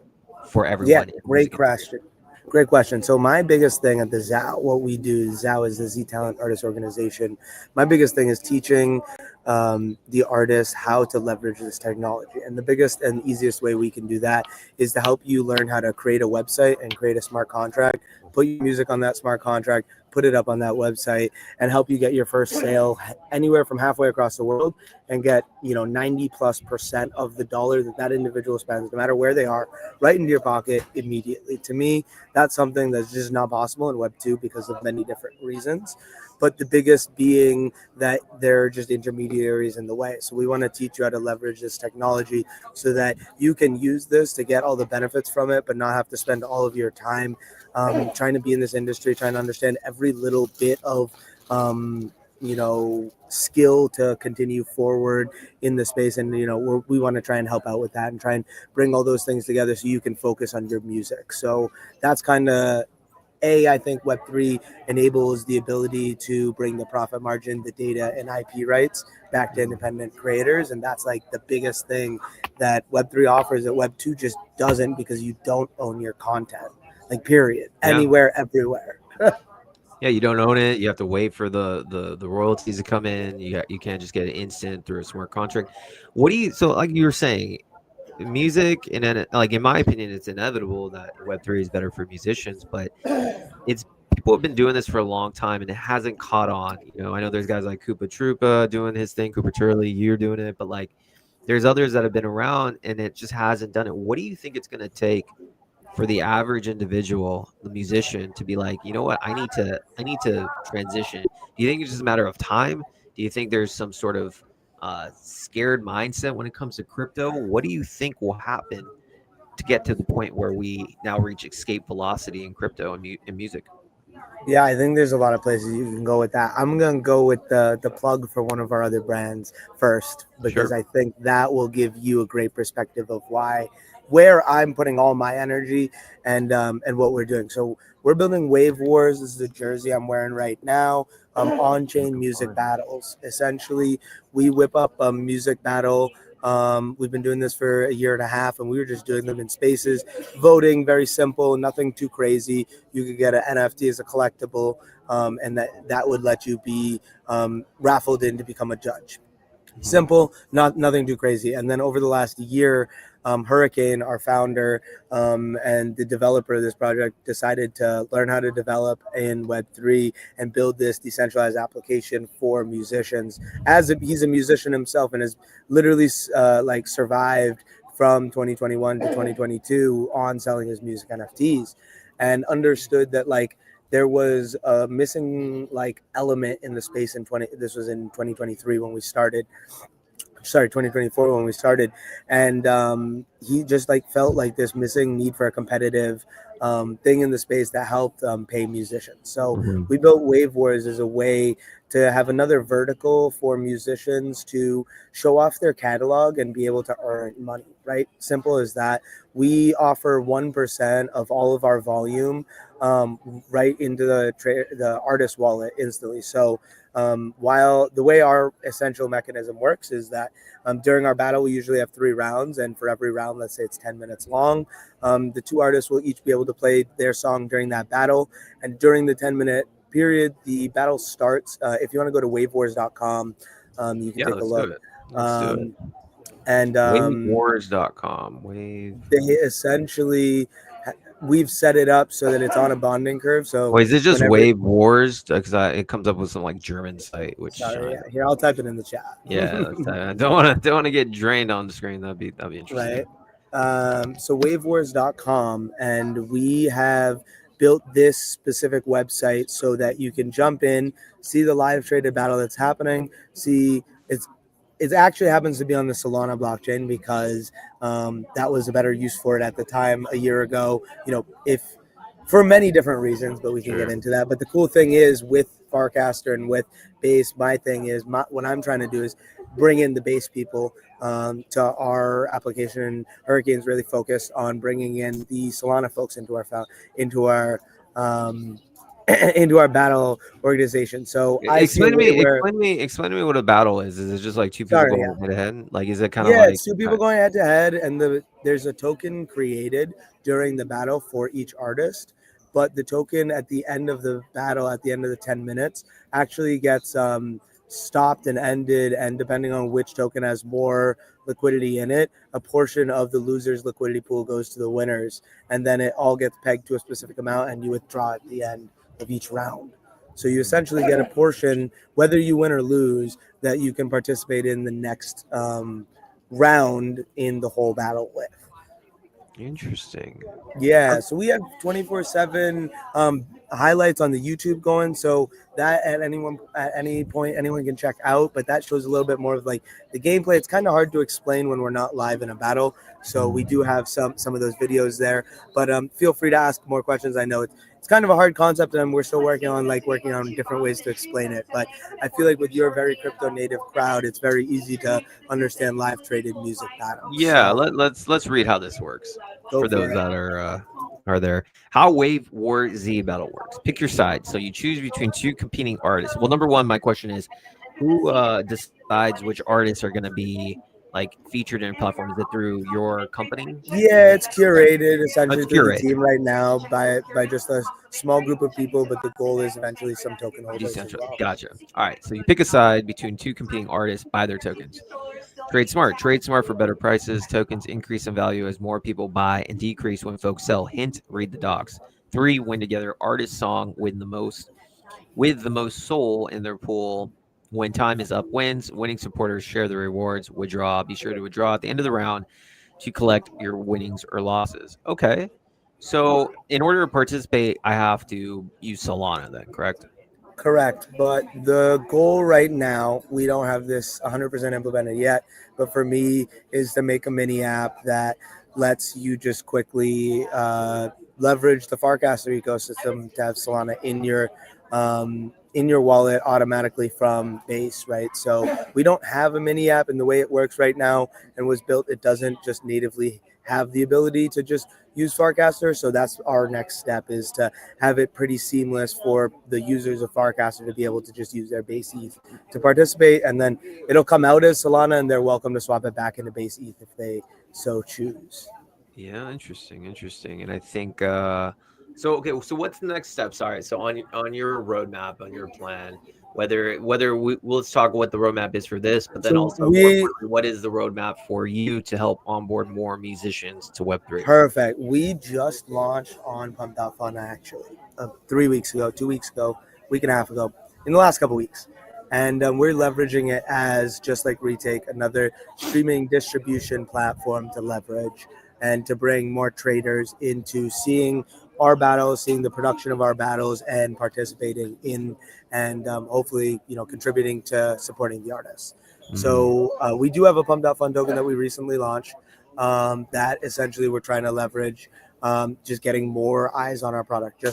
for Yeah, everyone in the great music industry? question. Great question. So my biggest thing at the ZOW, what we do, ZOW is the Z Talent Artist Organization. My biggest thing is teaching the artists how to leverage this technology. And the biggest and easiest way we can do that is to help you learn how to create a website and create a smart contract, put your music on that smart contract, put it up on that website, and help you get your first sale anywhere from halfway across the world, and get 90+% of the dollar that individual spends, no matter where they are, right into your pocket immediately. To me, that's something that's just not possible in Web 2 because of many different reasons. But the biggest being that they're just intermediaries in the way. So we want to teach you how to leverage this technology so that you can use this to get all the benefits from it, but not have to spend all of your time trying to be in this industry, trying to understand every little bit of skill to continue forward in the space. And we want to try and help out with that and try and bring all those things together so you can focus on your music. So that's kind of I think Web3 enables the ability to bring the profit margin, the data, and IP rights back to independent creators. And that's like the biggest thing that Web3 offers that Web2 just doesn't, because you don't own your content, like period, Yeah. anywhere, everywhere. Yeah, you don't own it. You have to wait for the royalties to come in. You can't just get it instant through a smart contract. What do you so like you were saying, music and then like in my opinion, it's inevitable that Web3 is better for musicians, but it's people have been doing this for a long time and it hasn't caught on. I know there's guys like Koopa Troopa doing his thing, Cooper Turley, you're doing it, but like there's others that have been around and it just hasn't done it. What do you think it's gonna take for the average individual, the musician, to be like, you know what, I need to transition? Do you think it's just a matter of time? Do you think there's some sort of scared mindset when it comes to crypto? What do you think will happen to get to the point where we now reach escape velocity in crypto and, and music? Yeah, I think there's a lot of places you can go with that. I'm gonna go with the plug for one of our other brands first because Sure. I think that will give you a great perspective of where I'm putting all my energy and what we're doing. So we're building Wave Wars. This is the jersey I'm wearing right now. On-chain music battles. Essentially, we whip up a music battle. We've been doing this for a year and a half, and we were just doing them in spaces, voting, very simple, nothing too crazy. You could get an NFT as a collectible, and that would let you be raffled in to become a judge. Simple, nothing too crazy. And then over the last year, Hurricane, our founder and the developer of this project, decided to learn how to develop in Web3 and build this decentralized application for musicians. He's a musician himself and has literally like survived from 2021 to 2022 on selling his music NFTs, and understood that like there was a missing like element in the space this was in 2023 when we started, 2024 when we started, and he just like felt like this missing need for a competitive thing in the space that helped pay musicians. So Mhm. we built Wave Wars as a way to have another vertical for musicians to show off their catalog and be able to earn money, right? Simple as that. We offer 1% of all of our volume right into the artist wallet instantly. So while the way our essential mechanism works is that during our battle, we usually have 3 rounds, and for every round, let's say it's 10 minutes long, the 2 artists will each be able to play their song during that battle. And during the 10-minute period, the battle starts. If you want to go to wavewars.com, you can Yeah, take a let's do look. it. Let's do it. And Wavewars.com. they essentially, we've set it up so that it's on a bonding curve. So Wait, is it just whenever, Wave Wars? Because it comes up with some like German site, which sorry, yeah, here, I'll type it in the chat. yeah, I don't want to get drained on the screen. That'd be interesting. Right. So wavewars.com, and we have built this specific website so that you can jump in, see the live traded battle that's happening, see it actually happens to be on the Solana blockchain because that was a better use for it at the time a year ago. If for many different reasons, but we can get Sure. into that. But the cool thing is with Farcaster and with Base, my thing is what I'm trying to do is bring in the Base people to our application. Hurricane's really focused on bringing in the Solana folks into our um, into our battle organization. So I see a Explain to way me, where, explain to me what a battle is. Is it just like two people sorry, yeah. going head to head? Like, is it kind of Yeah, like it's 2 people going head to head, and there's a token created during the battle for each artist. But the token at the end of the battle, at the end of the 10 minutes, actually gets stopped and ended. And depending on which token has more liquidity in it, a portion of the loser's liquidity pool goes to the winners. And then it all gets pegged to a specific amount, and you withdraw at the end of each round. So you essentially get a portion, whether you win or lose, that you can participate in the next round in the whole battle with. interesting? Yeah, so we have 24/7 highlights on the YouTube going, so that at any point anyone can check out, but that shows a little bit more of like the gameplay. It's kind of hard to explain when we're not live in a battle, so we do have some of those videos there, but feel free to ask more questions. I know it's kind of a hard concept, and we're still working on different ways to explain it, but I feel like with your very crypto native crowd, it's very easy to understand live traded music battles. Yeah, So let's read how this works go for for those it. that are there. How Wave War Z battle works. Pick your side. So you choose between 2 competing artists. Well, number one, my question is, who decides which artists are going to be like featured in your platform? Is it through your company? Yeah, it's curated Oh, essentially it's through the curated. team right now by just a small group of people, but the goal is eventually some token holders as Decentral. well. Gotcha. All right. So you pick a side between two competing artists, buy their tokens. Trade smart. Trade smart for better prices. Tokens increase in value as more people buy and decrease when folks sell. Hint, read the docs. 3, win together. Artist song win the most with the most soul in their pool. When time is up, wins. Winning supporters share the rewards. Withdraw. Be sure to withdraw at the end of the round to collect your winnings or losses. Okay. So in order to participate, I have to use Solana then, correct? Correct. But the goal right now, we don't have this 100% implemented yet, but for me is to make a mini app that lets you just quickly leverage the Farcaster ecosystem to have Solana in your wallet automatically from base, right? So we don't have a mini app, and the way it works right now and was built, it doesn't just natively have the ability to just use Farcaster. So that's our next step, is to have it pretty seamless for the users of Farcaster to be able to just use their base ETH to participate, and then it'll come out as Solana, and they're welcome to swap it back into base ETH if they so choose. Yeah, interesting. And I think so okay, so what's the next step? Sorry. So on your roadmap, on your plan, whether let's talk what the roadmap is for this, but then So also more importantly, what is the roadmap for you to help onboard more musicians to Web3? Perfect. We just launched on Pump.Fun actually 3 weeks ago, 2 weeks ago, week and a half ago, in the last couple weeks. And we're leveraging it as, just like Retake, another streaming distribution platform to leverage and to bring more traders into seeing our battles, seeing the production of our battles, and participating in, and hopefully, contributing to supporting the artists. So we do have a Pump.Fun token that we recently launched that essentially we're trying to leverage, just getting more eyes on our product.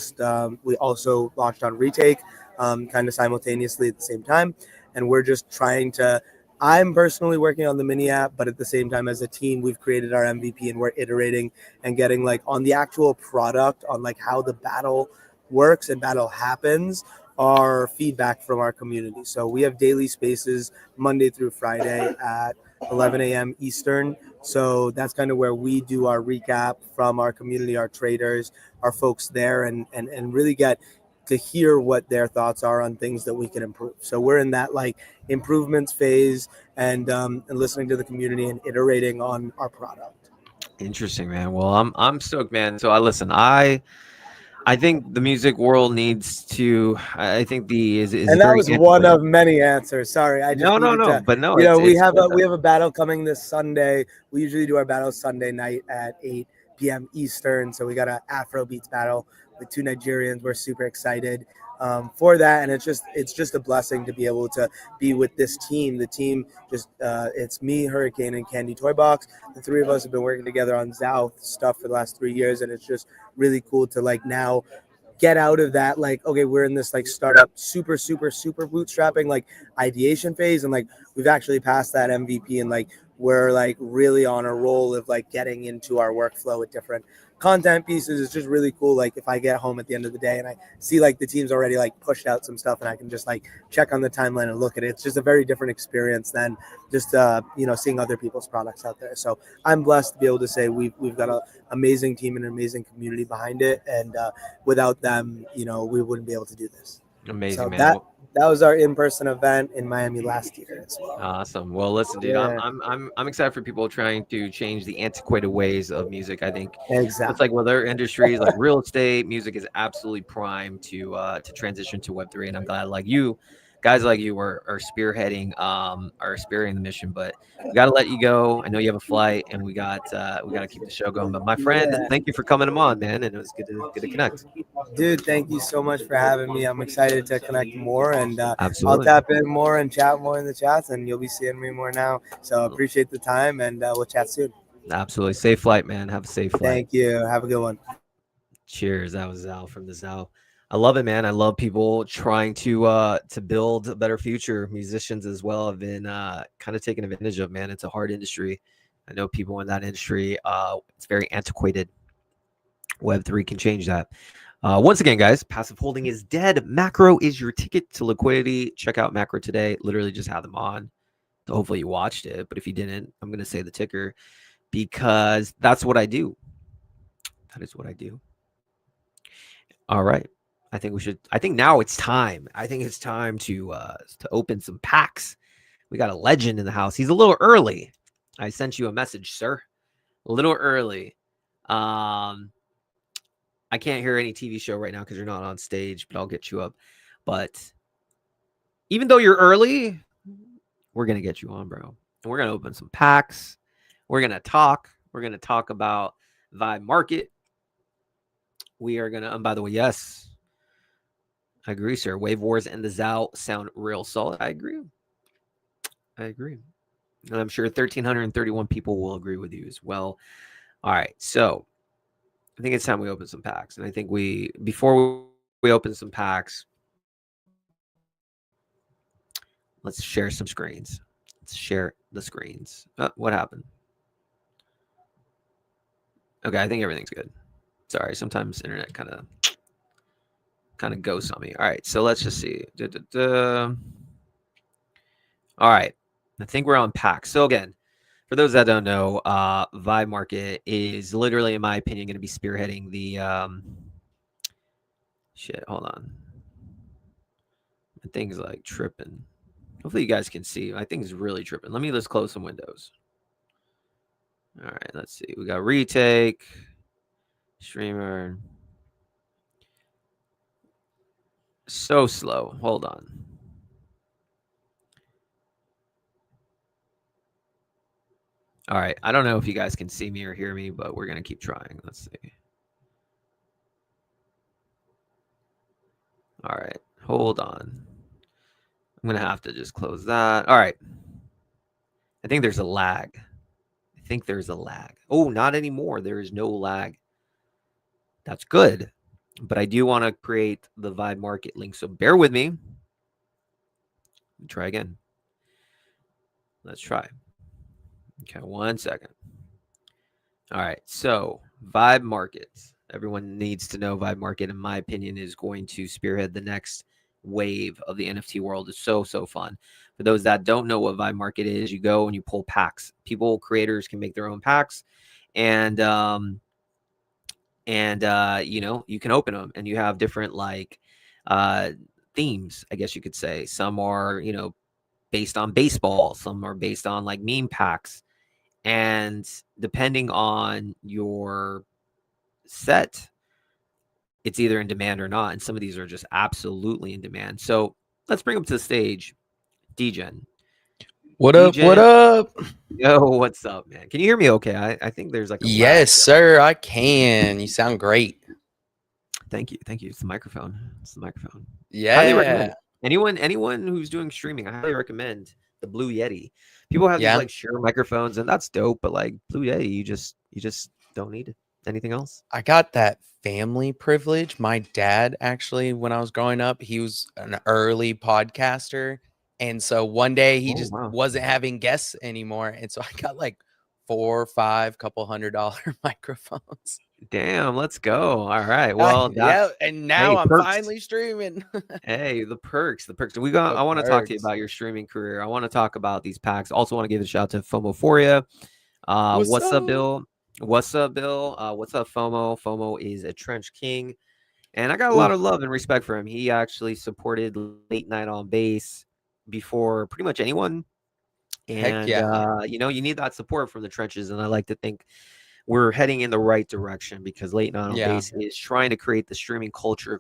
We also launched on Retake kind of simultaneously at the same time, and we're just trying to, I'm personally working on the mini app, but at the same time as a team we've created our MVP, and we're iterating and getting like on the actual product, on like how the battle works and battle happens, our feedback from our community. So we have daily spaces Monday through Friday at 11 a.m. Eastern. So that's kind of where we do our recap from our community, our traders, our folks there, and really get to hear what their thoughts are on things that we can improve. So we're in that like improvements phase, and listening to the community and iterating on our product. Interesting, man. Well, I'm stoked, man. So I think the music world needs to. I think the is And that very was one antiquated. of many answers. Sorry, I just needed No. to. But no, We it's have good, we have a battle coming this Sunday. We usually do our battle Sunday night at 8 p.m. Eastern. So we got an Afro beats battle with two Nigerians. We're super excited for that, and it's just a blessing to be able to be with this team. The team just it's me, Hurricane, and Candy Toybox. The three of us have been working together on Zao stuff for the last 3 years, and it's just really cool to like now get out of that, like, okay, we're in this like startup super bootstrapping like ideation phase, and like we've actually passed that MVP, and like we're like really on a roll of like getting into our workflow with different content pieces. It's just really cool. Like if I get home at the end of the day and I see like the team's already like pushed out some stuff, and I can just like check on the timeline and look at it, it's just a very different experience than just seeing other people's products out there. So I'm blessed to be able to say we've got an amazing team and an amazing community behind it, and without them, we wouldn't be able to do this. amazing, So man. that was our in-person event in Miami last year as well. Awesome. Well, listen, dude, Yeah. I'm excited for people trying to change the antiquated ways of music. I think it's Exactly. like with other industries like real estate, music is absolutely prime to transition to Web3. And I'm glad like you guys like you are spearheading the mission. But we gotta let you go. I know you have a flight, and we gotta keep the show going. But my friend, Yeah. thank you for coming on, man, and it was good to connect. Dude, thank you so much for having me. I'm excited to connect more, and I'll Absolutely. tap in more and chat more in the chats, and you'll be seeing me more now. So appreciate the time, and we'll chat soon. Absolutely. Safe flight, man. Have a safe flight. Thank you. Have a good one. Cheers. That was Zal from the Zal. I love it, man. I love people trying to build a better future. Musicians as well have been kind of taken advantage of, man. It's a hard industry. I know people in that industry. It's very antiquated. Web3 can change that. Once again, guys, passive holding is dead. Macro is your ticket to liquidity. Check out Macro today. Literally just had them on. So hopefully you watched it. But if you didn't, I'm going to say the ticker because that's what I do. That is what I do. All right. I think now it's time. I think it's time to open some packs. We got a legend in the house. He's a little early. I sent you a message, sir. A little early. I can't hear any TV show right now because you're not on stage, but I'll get you up. But even though you're early, we're going to get you on, bro. And we're going to open some packs. We're going to talk. We're going to talk about Vibe Market. We are going to, and by the way, yes, I agree, sir. Wave Wars and the Zao sound real solid. I agree. And I'm sure 1,331 people will agree with you as well. All right. So I think it's time we open some packs. And I think before we open some packs, let's share some screens. Let's share the screens. What happened? Okay, I think everything's good. Sorry, sometimes internet kind of ghosts on me. All right, so let's just see. All right, I think we're on packs. So again, for those that don't know, Vibe Market is literally, in my opinion, going to be spearheading the shit. Hold on, things like tripping. Hopefully, you guys can see. I think it's really tripping. Let me just close some windows. All right, let's see. We got retake, streamer. So slow. Hold on. All right. I don't know if you guys can see me or hear me, but we're going to keep trying. Let's see. All right. Hold on. I'm going to have to just close that. All right. I think there's a lag. Oh, not anymore. There is no lag. That's good. But I do want to create the Vibe Market link. So bear with me. Try again. Let's try. Okay, 1 second. All right, so Vibe Market. Everyone needs to know Vibe Market, in my opinion, is going to spearhead the next wave of the NFT world. It's so fun. For those that don't know what Vibe Market is, you go and you pull packs. Creators can make their own packs, and you know, you can open them, and you have different themes, I guess you could say. Some are, you know, based on baseball. Some are based on like meme packs. And depending on your set, it's either in demand or not. And some of these are just absolutely in demand. So let's bring them to the stage. DGen. What up? What up? Yo, what's up, man? Can you hear me okay? I think there's like a yes, sir. I can. You sound great. Thank you. It's the microphone. Yeah. Highly recommend. Anyone who's doing streaming, I highly recommend the Blue Yeti. People have these like Shure microphones, and that's dope, but like Blue Yeti, you just don't need anything else. I got that family privilege. My dad, actually, when I was growing up, he was an early podcaster. And so one day he wasn't having guests anymore. And so I got like 4 or 5 couple $100 microphones. Damn, let's go. All right. Well, and now I'm finally streaming. Hey, the perks. I want to talk to you about your streaming career. I want to talk about these packs. Also want to give a shout out to FOMOphoria. What's up, Bill? What's up, FOMO? FOMO is a trench king. And I got a lot of love and respect for him. He actually supported Late Night on Base before pretty much anyone. And you know, you need that support from the trenches. And I like to think we're heading in the right direction because Late Night on Base is trying to create the streaming culture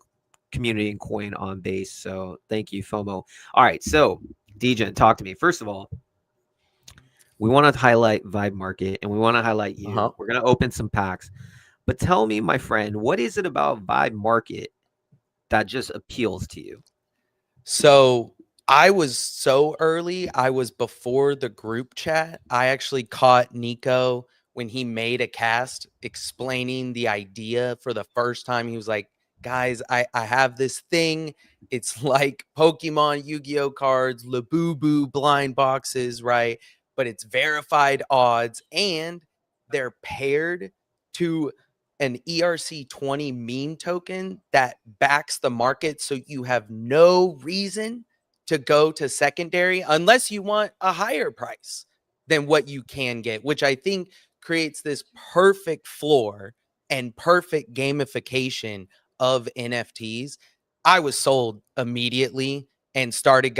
community and coin on base. So thank you, FOMO. All right. So DGen, talk to me. First of all, we want to highlight Vibe Market and we want to highlight you. We're going to open some packs. But tell me, my friend, what is it about Vibe Market that just appeals to you? So I was so early. I was before the group chat. I actually caught Nico when he made a cast explaining the idea for the first time. He was like, guys, I have this thing. It's like Pokemon, Yu-Gi-Oh cards, Labubu blind boxes, right? But it's verified odds and they're paired to an ERC20 meme token that backs the market. So you have no reason to go to secondary unless you want a higher price than what you can get, which I think creates this perfect floor and perfect gamification of NFTs. I was sold immediately and started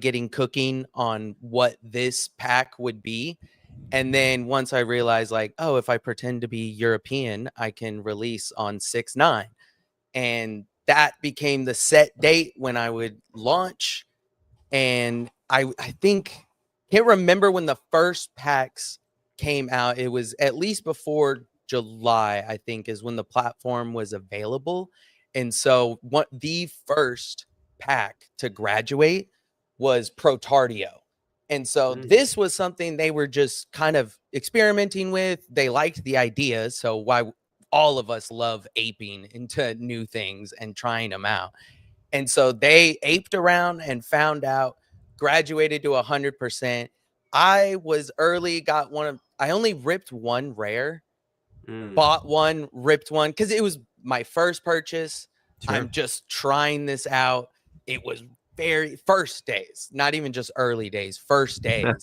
getting cooking on what this pack would be. And then once I realized, like, oh, if I pretend to be European, I can release on 6/9. And that became the set date when I would launch. And I think, can't remember when the first packs came out. It was at least before July, I think, is when the platform was available. And so what the first pack to graduate was Protardio. And so this was something they were just kind of experimenting with. They liked the idea. So why all of us love aping into new things and trying them out. And so they aped around and found out, graduated to 100%. I was early, I only ripped one rare, bought one, ripped one, because it was my first purchase. Sure. I'm just trying this out. It was very first days, not even just early days, first days.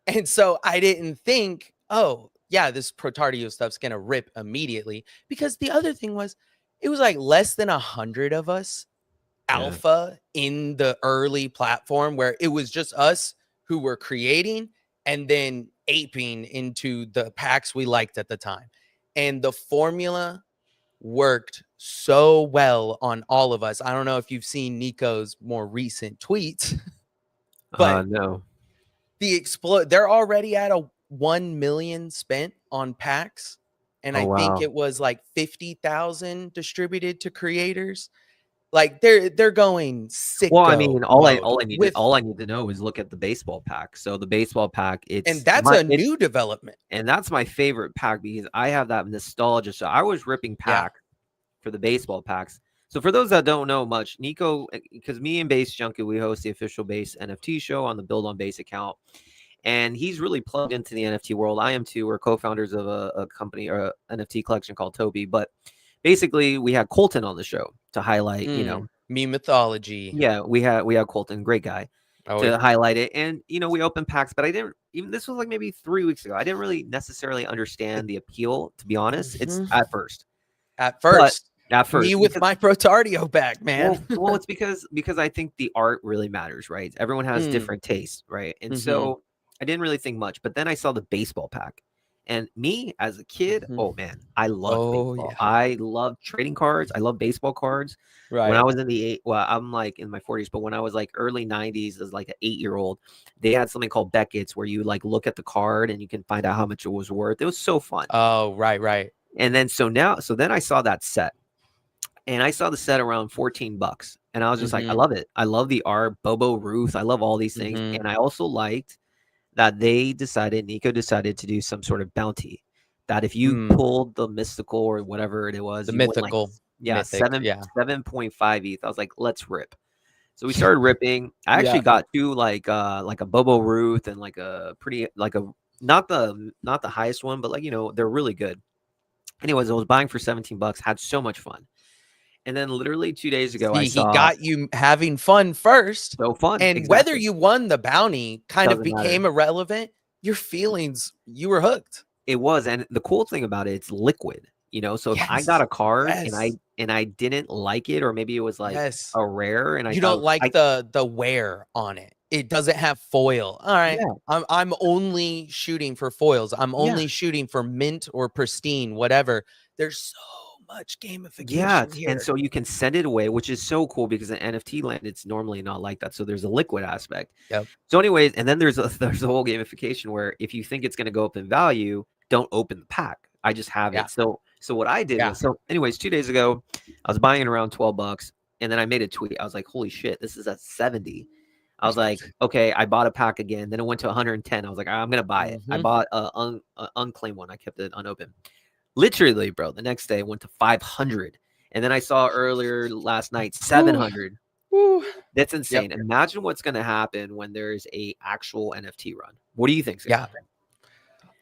And so I didn't think, oh, yeah, this Protardio stuff's going to rip immediately. Because the other thing was, it was like less than 100 of us alpha in the early platform, where it was just us who were creating and then aping into the packs we liked at the time. And the formula worked so well on all of us. I don't know if you've seen Nico's more recent tweets, but no. They're already at a 1 million spent on packs. And I think it was like 50,000 distributed to creators. Like they're going sick. Well, I mean, all I need to know is look at the baseball pack. So the baseball pack, that's a new development, and that's my favorite pack because I have that nostalgia. So I was ripping pack for the baseball packs. So for those that don't know much, Nico, because me and Base Junkie, we host the official Base NFT show on the Build on Base account, and he's really plugged into the NFT world. I am too. We're co-founders of a company or an NFT collection called Toby, but basically we had Colton on the show to highlight, meme mythology. Yeah, we had Colton, great guy, highlight it. And we opened packs, but I didn't even, this was like maybe 3 weeks ago. I didn't really necessarily understand the appeal, to be honest. It's at first. Me with my Protardio back, man. Well, it's because I think the art really matters, right? Everyone has different tastes, right? And so I didn't really think much, but then I saw the baseball pack. And me as a kid, oh man, I love baseball. Yeah. I love trading cards. I love baseball cards. Right. When I was I'm like in my 40s, but when I was like early 90s as like an 8-year-old, they had something called Beckett's where you like look at the card and you can find out how much it was worth. It was so fun. Oh, right. And then so then I saw that set. And I saw the set around $14. And I was just like, I love it. I love the art, Bobo Ruth. I love all these things. And I also liked that Nico decided to do some sort of bounty, that if you pulled the mystical or whatever it was, the mythical, mythic, 7.5 ETH. I was like, let's rip. So we started ripping. I actually got to like a Bobo Ruth and like a pretty, like a, not the highest one, but like, they're really good. Anyways, I was buying for $17, had so much fun. And then literally 2 days ago, he got you having fun first. So fun. And whether you won the bounty kind of became irrelevant. Your feelings, you were hooked. It was. And the cool thing about it, it's liquid, so if I got a card and I didn't like it, or maybe it was like a rare and you don't like the wear on it. It doesn't have foil. All right. Yeah. I'm only shooting for foils. I'm only shooting for mint or pristine, whatever. There's so much gamification here. And so you can send it away, which is so cool because in NFT land it's normally not like that. So there's a liquid aspect. So anyways, and then there's a whole gamification where if you think it's going to go up in value, don't open the pack. I just have it. So what I did was, so anyways, 2 days ago I was buying it around $12, and then I made a tweet. I was like, holy shit, this is at 70. I was like, okay, I bought a pack again. Then it went to 110. I was like, I'm gonna buy it. I bought an unclaimed one. I kept it unopened. Literally, bro, the next day it went to 500. And then I saw earlier last night 700. That's insane. Imagine what's going to happen when there's a actual NFT run. What do you think?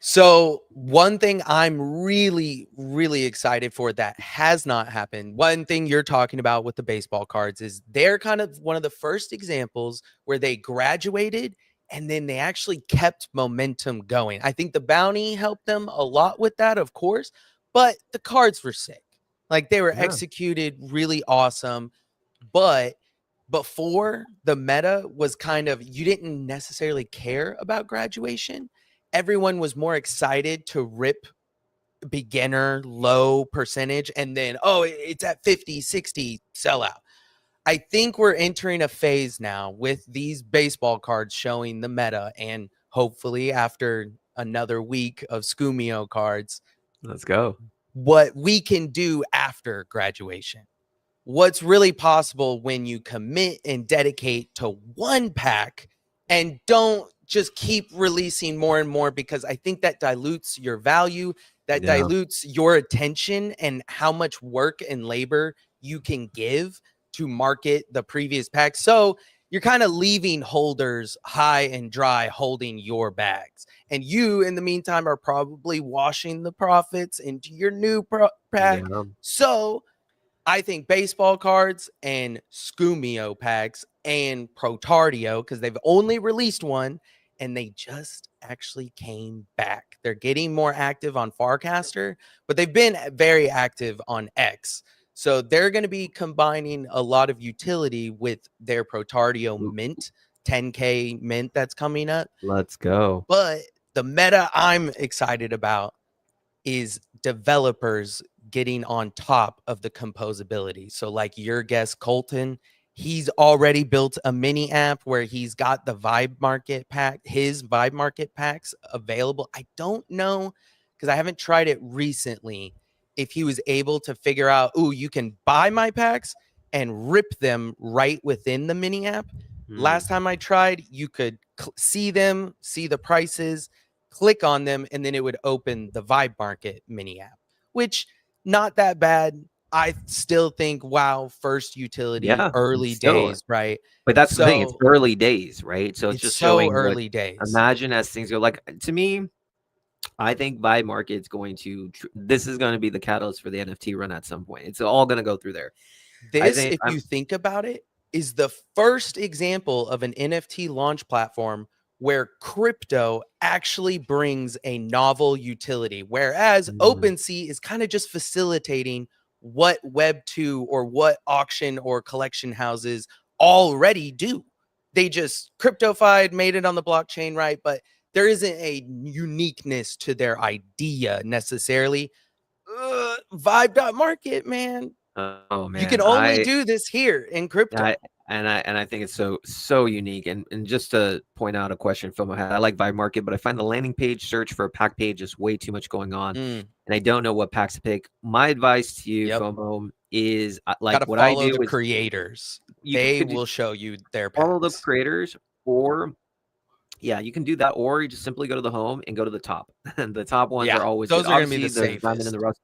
So one thing I'm really, really excited for that has not happened. One thing you're talking about with the baseball cards is they're kind of one of the first examples where they graduated and then they actually kept momentum going. I think the bounty helped them a lot with that, of course, but the cards were sick. Like they were Yeah. executed really awesome. But before, the meta was kind of, you didn't necessarily care about graduation. Everyone was more excited to rip beginner low percentage and then, oh, it's at 50, 60 sellout. I think we're entering a phase now with these baseball cards showing the meta, and hopefully after another week of Scumio cards, Let's go. what we can do after graduation. What's really possible when you commit and dedicate to one pack and don't just keep releasing more and more, because I think that dilutes your value, that Yeah. dilutes your attention and how much work and labor you can give to market the previous pack. So you're kind of leaving holders high and dry holding your bags. And you, in the meantime, are probably washing the profits into your new pack. Yeah. So I think baseball cards and Scumio packs and Protardio, because they've only released one and they just actually came back. They're getting more active on Farcaster, but they've been very active on X. So they're going to be combining a lot of utility with their Protardio mint, 10K mint that's coming up. Let's go. But the meta I'm excited about is developers getting on top of the composability. So like your guest, Colton, he's already built a mini app where he's got the Vibe Market pack, his Vibe Market packs available. I don't know, because I haven't tried it recently, if he was able to figure out, oh, you can buy my packs and rip them right within the mini app. Last time I tried, you could see them, see the prices, click on them, and then it would open the Vibe Market mini app, which not that bad. I still think, wow, first utility, Yeah, early still. days, right? But that's the thing, it's So early days, right? So it's it's just so showing what, early days. imagine as things go. Like to me, I think Vibe Market's going to this is going to be the catalyst for the NFT run at some point. It's all going to go through there. This, if you think about it, is the first example of an NFT launch platform where crypto actually brings a novel utility, whereas OpenSea is kind of just facilitating what Web2 or what auction or collection houses already do. They just cryptofied, made it on the blockchain, right? But there isn't a uniqueness to their idea necessarily. Vibe.market, man. Oh man, You can only do this here in crypto. I think it's so unique. And just to point out a question FOMO had, I like Vibe Market, but I find the landing page search for a pack page is way too much going on, and I don't know what packs to pick. My advice to you, FOMO, is like gotta what I follow do the is creators. They will show you their packs. follow the creators, or yeah, you can do that, or you just simply go to the home and go to the top. And the top ones are always those good. are going to be the Obviously, there's Diamond in the safest. Rough,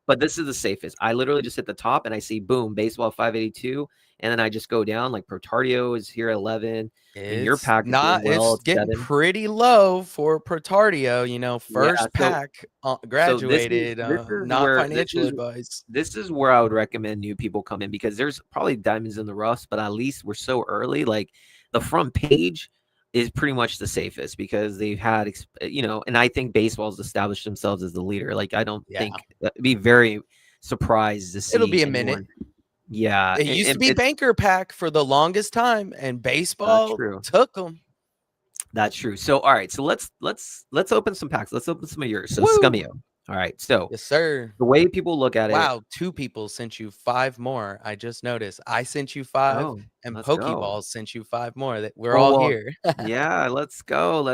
but this is the safest. I literally just hit the top and I see boom, baseball 582, and then I just go down. Like Protardio is here 11. And your pack is doing well, it's getting 7. pretty low for Protardio. You know, first pack graduated. This is not where financial advice. This is where I would recommend new people come in, because there's probably diamonds in the roughs, but at least we're so early. Like the front page is pretty much the safest because they've had, and I think baseball's established themselves as the leader. Like I don't think I'd be very surprised to see It'll be a anyone. minute. Yeah, It used to be banker pack for the longest time, and baseball took them. That's true. So all right, so let's open some packs. Let's open some of yours. So Scumio. All right, so yes, sir. The way people look at it. Wow, 2 people sent you 5 more. I just noticed. I sent you 5, and Pokeballs sent you 5 more. That we're all here. Yeah, let's go.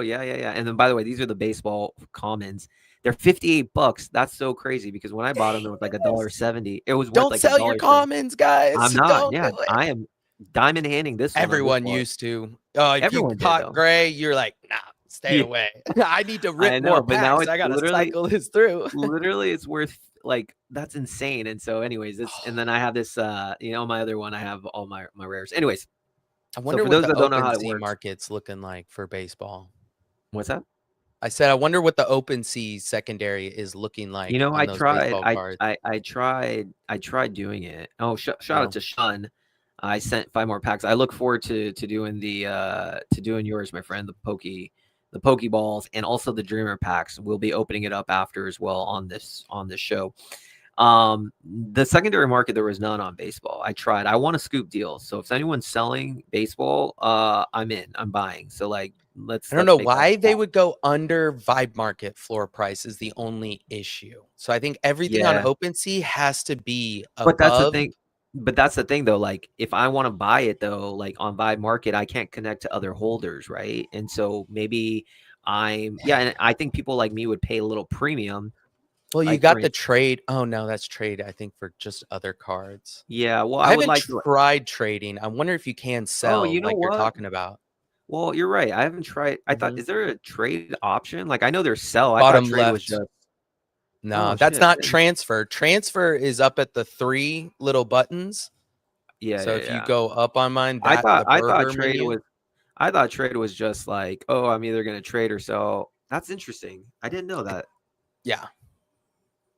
Yeah. And then, by the way, these are the baseball commons. They're $58. That's so crazy because when I bought them, it was like $1.70. It was worth Don't like sell your commons, guys. I'm not. Don't I am diamond handing this one. Everyone used to. If you caught gray, you're like, nah, stay away. I need to rip more but packs. now I gotta cycle this through. Literally, it's worth that's insane. And so, anyways, and then I have this. My other one, I have all my rares. Anyways, I wonder for what those the that don't know how it OpenSea works, market's looking like for baseball. What's that? I said I wonder what the OpenSea secondary is looking like You know, on those baseball cards. I tried doing it. Oh, shout Oh. out to Sean. I sent 5 more packs. I look forward to doing yours, my friend, the Pokeballs, and also the Dreamer packs. We'll be opening it up after as well on this show. The secondary market, there was none on baseball. I tried. I want a scoop deal. So if anyone's selling baseball, I'm in. I'm buying. So like I don't know why they would go under Vibe Market floor price is the only issue. So I think everything on OpenSea has to be above. But that's the thing though. Like if I want to buy it though, like on Vibe Market, I can't connect to other holders, right? And so maybe and I think people like me would pay a little premium. Well, you like, got the trade. Oh no, that's trade. I think for just other cards. Yeah, well, I would haven't like tried trading. I wonder if you can sell you know like you're what? talking about. Well, you're right. I haven't tried. I thought, is there a trade option? Like I know there's sell. I Bottom thought trade left. was just. No, Oh, that's shit. not transfer. Transfer is up at the 3 little buttons. Yeah. So if you go up on mine, I thought trade menu. was. I thought trade was just like, oh, I'm either gonna trade or sell. That's interesting. I didn't know that. Yeah.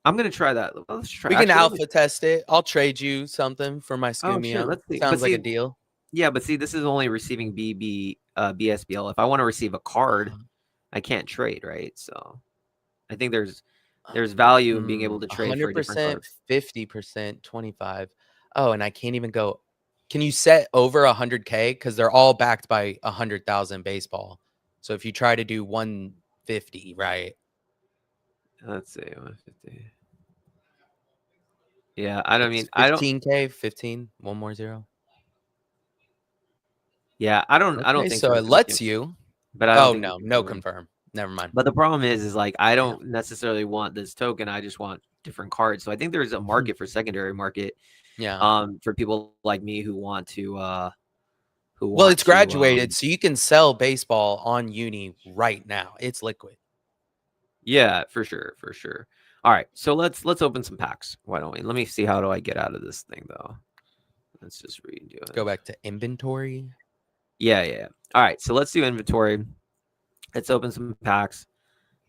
I'm gonna try that. Let's try. We can alpha test it. I'll trade you something for my Scumio. Let's see. Sounds like a deal. Yeah, but see, this is only receiving BSBL. If I want to receive a card, I can't trade, right? So I think there's value in being able to trade for a different card. 50%, 25. Oh, and I can't even go. Can you set over 100K? Because they're all backed by 100,000 baseball. So if you try to do 150, right? Let's see, 150. Yeah, I don't mean 15K, 15, one more zero. Yeah, I don't think so. It lets you, but I don't think no confirm. Never mind. But the problem is like I don't necessarily want this token. I just want different cards. So I think there's a market for secondary market. Yeah. For people like me who want to well, it's graduated, so you can sell baseball on Uni right now. It's liquid. Yeah, for sure. All right, so let's open some packs. Why don't we? Let me see, how do I get out of this thing though? Let's just redo it. Go back to inventory. Yeah. All right, so let's do inventory. Let's open some packs.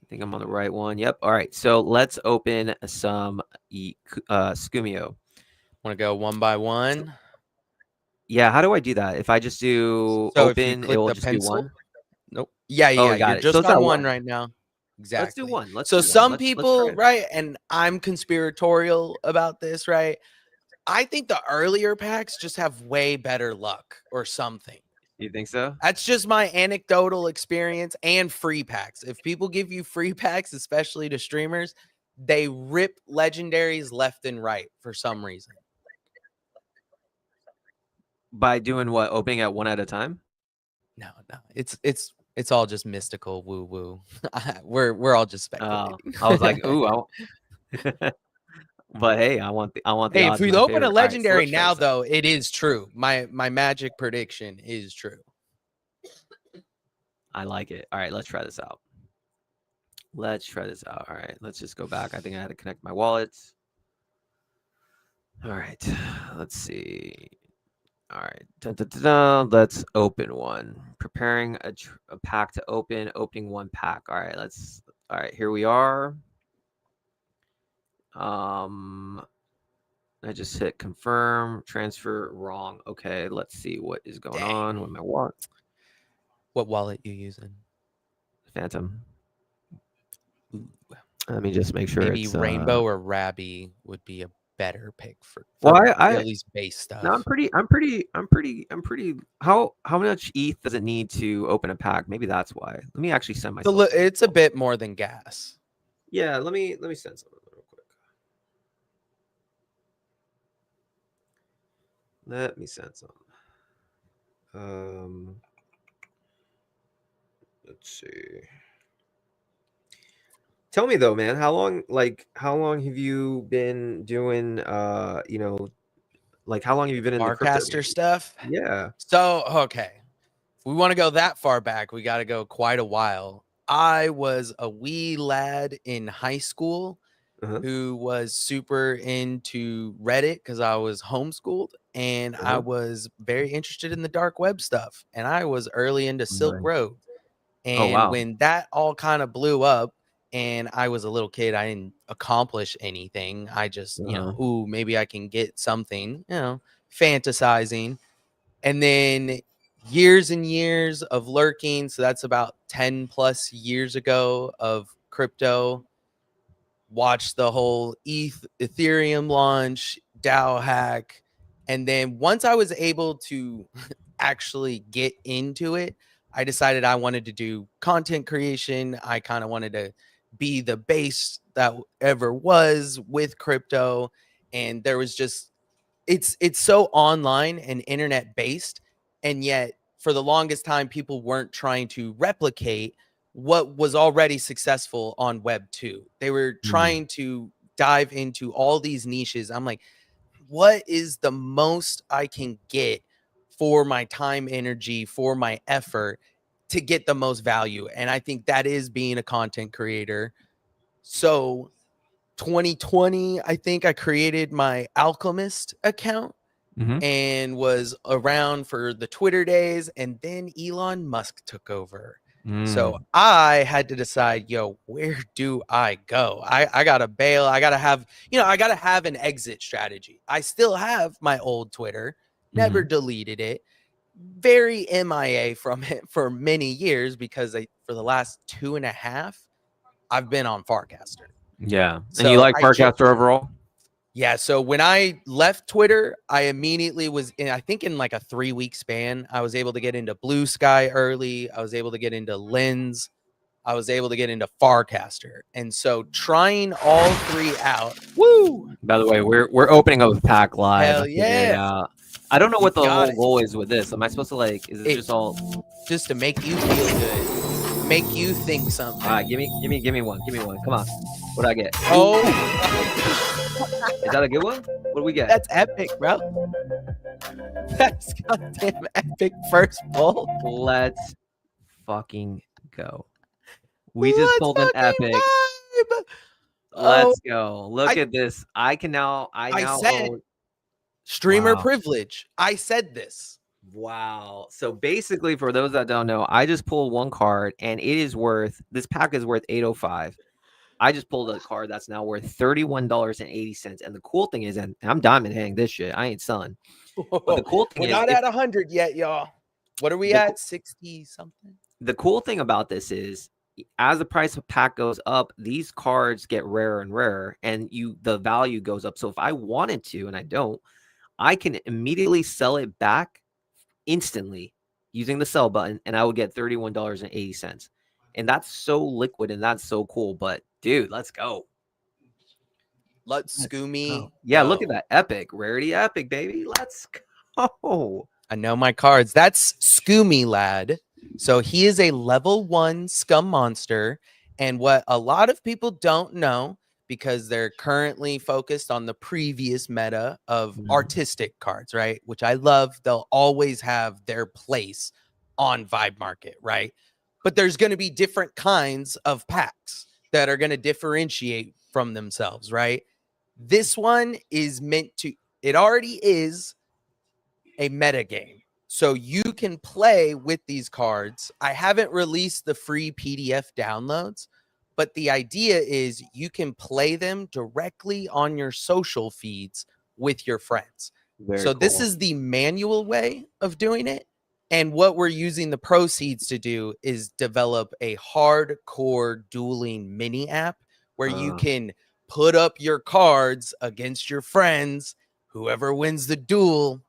I think I'm on the right one. Yep. All right, so let's open some Scumio. Want to go one by one? Yeah, how do I do that? If I just do open, it will just pencil? do one? Nope. Yeah, you're just on one right now. Exactly. Let's do one. So some people, right, and I'm conspiratorial about this, right? I think the earlier packs just have way better luck or something. You think so? That's just my anecdotal experience. And free packs. If people give you free packs, especially to streamers, they rip legendaries left and right for some reason. By doing what? Opening at one at a time? No. It's all just mystical woo woo. we're all just speculating. I was like, ooh, but hey, I want the hey, odds if we in my open favor. a legendary right, so now, though, it is true. My magic prediction is true. I like it. All right, let's try this out. All right, let's just go back. I think I had to connect my wallets. All right, let's see. All right, let's open one. Preparing a pack to open. Opening one pack. All right, here we are. I just hit confirm. Transfer wrong. Okay, let's see what is going on with my wallet. What wallet you using? Phantom. Ooh. Let me just make sure maybe it's Rainbow or Rabby would be a better pick for I at least base stuff. No, I'm pretty. How much ETH does it need to open a pack? Maybe that's why. Let me actually send myself. It's a bit more than gas. Yeah, let me send something real quick. Let me send some. Let's see. Tell me though, man, how long have you been doing how long have you been in the Marcaster stuff? Yeah. So, okay. If we want to go that far back, we got to go quite a while. I was a wee lad in high school who was super into Reddit because I was homeschooled, and I was very interested in the dark web stuff, and I was early into Silk Road. And wow. when that all kind of blew up and I was a little kid, I didn't accomplish anything. I just, ooh, maybe I can get something, fantasizing. And then years and years of lurking. So that's about 10 plus years ago of crypto. Watched the whole Ethereum launch, DAO hack. And then once I was able to actually get into it, I decided I wanted to do content creation. I kind of wanted to be the base that ever was with crypto. And there was just, it's so online and internet based. And yet for the longest time, people weren't trying to replicate what was already successful on Web 2. They were trying to dive into all these niches. I'm like, what is the most I can get for my time, energy, for my effort to get the most value? And I think that is being a content creator. So 2020, I think I created my Alchemist account and was around for the Twitter days. And then Elon Musk took over. So I had to decide, where do I go? I got to bail. I got to have, I got to have an exit strategy. I still have my old Twitter, never deleted it. Very MIA from it for many years because for the last 2.5, I've been on Farcaster. Yeah. And So you like Farcaster overall? Yeah. So when I left Twitter, I immediately was in, I think in like a 3-week span, I was able to get into Blue Sky early. I was able to get into Lens. I was able to get into Farcaster. And so trying all three out. Woo! By the way, we're opening up a pack live. Hell yeah. I don't know what the got whole it. goal is with this. Am I supposed to is it just all just to make you feel good? Make you think something. All right, give me one. Give me one. Come on. What do I get? Oh. Is that a good one? What do we get? That's epic, bro. That's goddamn epic first pull. Let's fucking go. We just pulled an epic. Vibe. Let's go. Look at this. I now said own streamer privilege. I said this. Wow. So basically, for those that don't know, I just pulled one card and this pack is worth $805. I just pulled a card that's now worth $31.80. And the cool thing is, and I'm diamond hitting this shit. I ain't selling. But the cool thing We're is, not at 100 yet, y'all. What are we at? 60 something? The cool thing about this is, as the price of pack goes up, these cards get rarer and rarer, and the value goes up. So if I wanted to, and I don't, I can immediately sell it back instantly using the sell button, and I would get $31.80. And that's so liquid and that's so cool. But dude, let's go. Let's Scoomy. Yeah, look at that. Epic. Rarity epic, baby. Let's go. I know my cards. That's Scoomy Lad. So he is a level 1 scum monster. And what a lot of people don't know, because they're currently focused on the previous meta of artistic cards, right? Which I love. They'll always have their place on Vibe Market, right? But there's going to be different kinds of packs that are going to differentiate from themselves, right? This one is it already is a meta game. So you can play with these cards. I haven't released the free PDF downloads, but the idea is you can play them directly on your social feeds with your friends. This is the manual way of doing it. And what we're using the proceeds to do is develop a hardcore dueling mini app where you can put up your cards against your friends. Whoever wins the duel,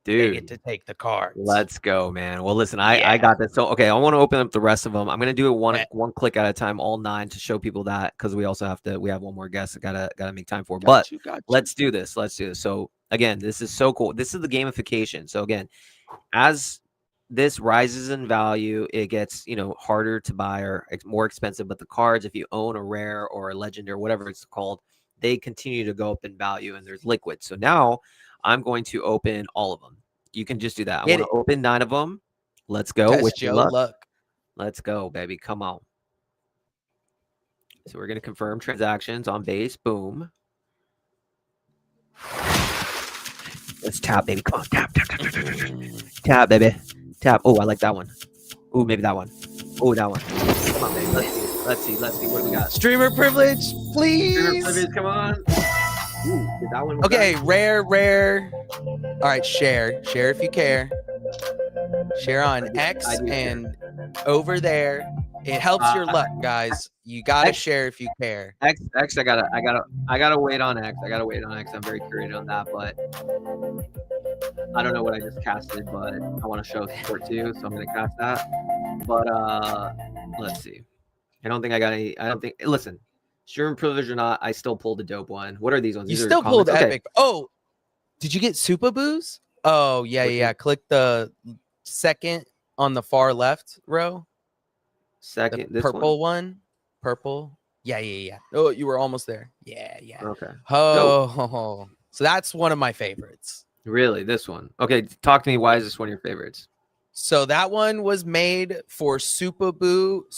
they get to take the cards. Let's go, man. Well, listen, I got this. So, okay, I want to open up the rest of them. I'm going to do it one click at a time, all 9, to show people that, because we also we have one more guest that gotta make time for. But let's do this. So again, this is so cool. This is the gamification. So again, as this rises in value, it gets harder to buy or more expensive. But the cards, if you own a rare or a legend or whatever it's called, they continue to go up in value, and there's liquid. So now I'm going to open all of them. You can just do that. I want to open 9 of them. Let's go. With your luck. Let's go, baby. Come on. So we're going to confirm transactions on base. Boom. Let's tap, baby. Come on. Tap, baby. Tap. Oh, I like that one. Oh, maybe that one. Oh, that one. Come on, baby. Let's see. What do we got? Streamer privilege, Streamer please. privilege, come on. Ooh, did that one was Okay, that? rare. All right, share if you care. Share on X I do care. and over there. It helps your luck, guys. You gotta X- share if you care. X, I gotta wait on X. I gotta wait on X. I'm very curious on that, but I don't know what I just casted, but I want to show support too, so I'm gonna cast that. But let's see. I don't think I got any. I don't think. Listen, streamer privilege or not, I still pulled a dope one. What are these ones? You These are still pulled comments? epic. Oh, did you get Super Boost? Oh, yeah. Click the second on the far left row. Second, The this purple one. Purple. Yeah. Oh, you were almost there. Yeah. Okay. Oh, so that's one of my favorites. Really, this one. Okay, talk to me. Why is this one of your favorites? So that one was made for superboo.eth,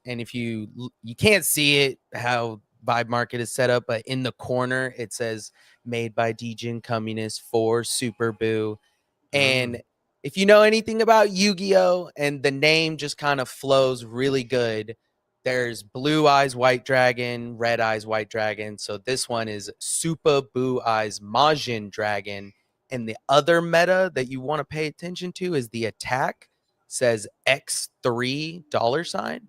and if you can't see it how Vibe Market is set up, but in the corner it says made by Djinn Communist for Superboo. And if you know anything about Yu-Gi-Oh, and the name just kind of flows really good, there's Blue Eyes White Dragon, Red Eyes White Dragon. So this one is Super Boo Eyes Majin Dragon. And the other meta that you want to pay attention to is the attack says X3 $.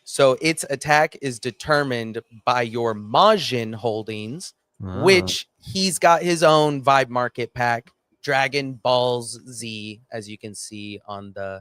So its attack is determined by your Majin holdings, which he's got his own Vibe Market pack, Dragon Balls Z, as you can see on the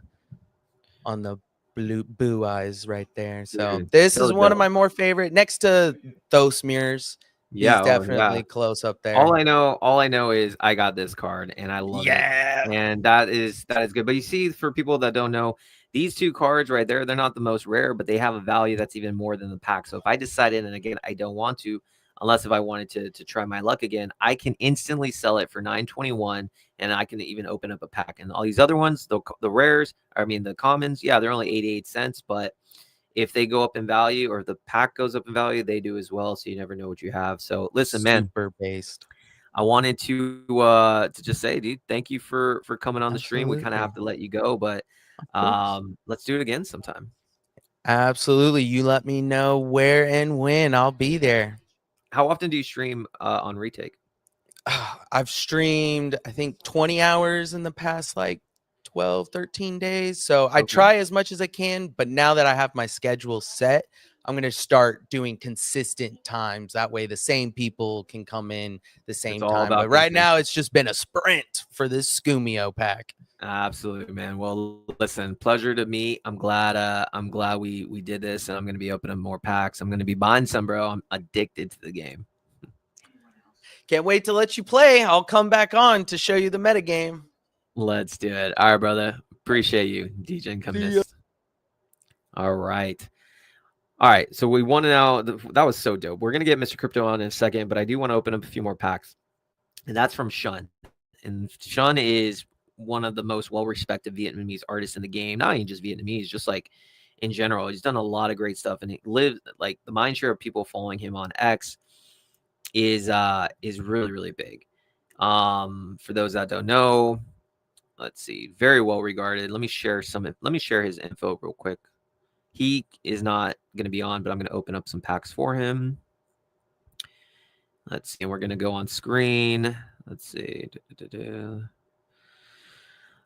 blue boo eyes right there. So Dude, this so is one of dope. my more favorite, next to those mirrors. Yeah, He's definitely close up there. All I know is I got this card and I love it. And that is good. But you see, for people that don't know, these two cards right there, they're not the most rare, but they have a value that's even more than the pack. So if I decided, and again, I don't want to, unless if I wanted to try my luck again, I can instantly sell it for $9.21, and I can even open up a pack. And all these other ones, the rares, I mean the commons, yeah, they're only 88 cents, but if they go up in value or the pack goes up in value, they do as well. So you never know what you have. So listen, man, super based. I wanted to just say, dude, thank you for coming on the stream. We kind of have to let you go, but let's do it again sometime. Absolutely. You let me know where and when. I'll be there. How often do you stream on Retake? I've streamed, I think, 20 hours in the past, like 12, 13 days. So I try as much as I can, but now that I have my schedule set, I'm going to start doing consistent times. That way the same people can come in the same time. But right now it's just been a sprint for this Scumio pack. Absolutely, man. Well, listen, pleasure to meet. I'm glad we did this, and I'm going to be opening more packs. I'm going to be buying some, bro. I'm addicted to the game. Can't wait to let you play. I'll come back on to show you the metagame. Let's do it. All right, brother. Appreciate you, DJ Communist. All right. So we want to now. That was so dope. We're going to get Mr. Crypto on in a second, but I do want to open up a few more packs. And that's from Shun. And Shun is one of the most well-respected Vietnamese artists in the game. Not even just Vietnamese, just like in general. He's done a lot of great stuff. And he lived, like, the mind share of people following him on X is really, really big. For those that don't know, let's see, very well regarded. Let me share his info real quick. He is not going to be on, but I'm going to open up some packs for him. Let's see. And we're going to go on screen. Let's see.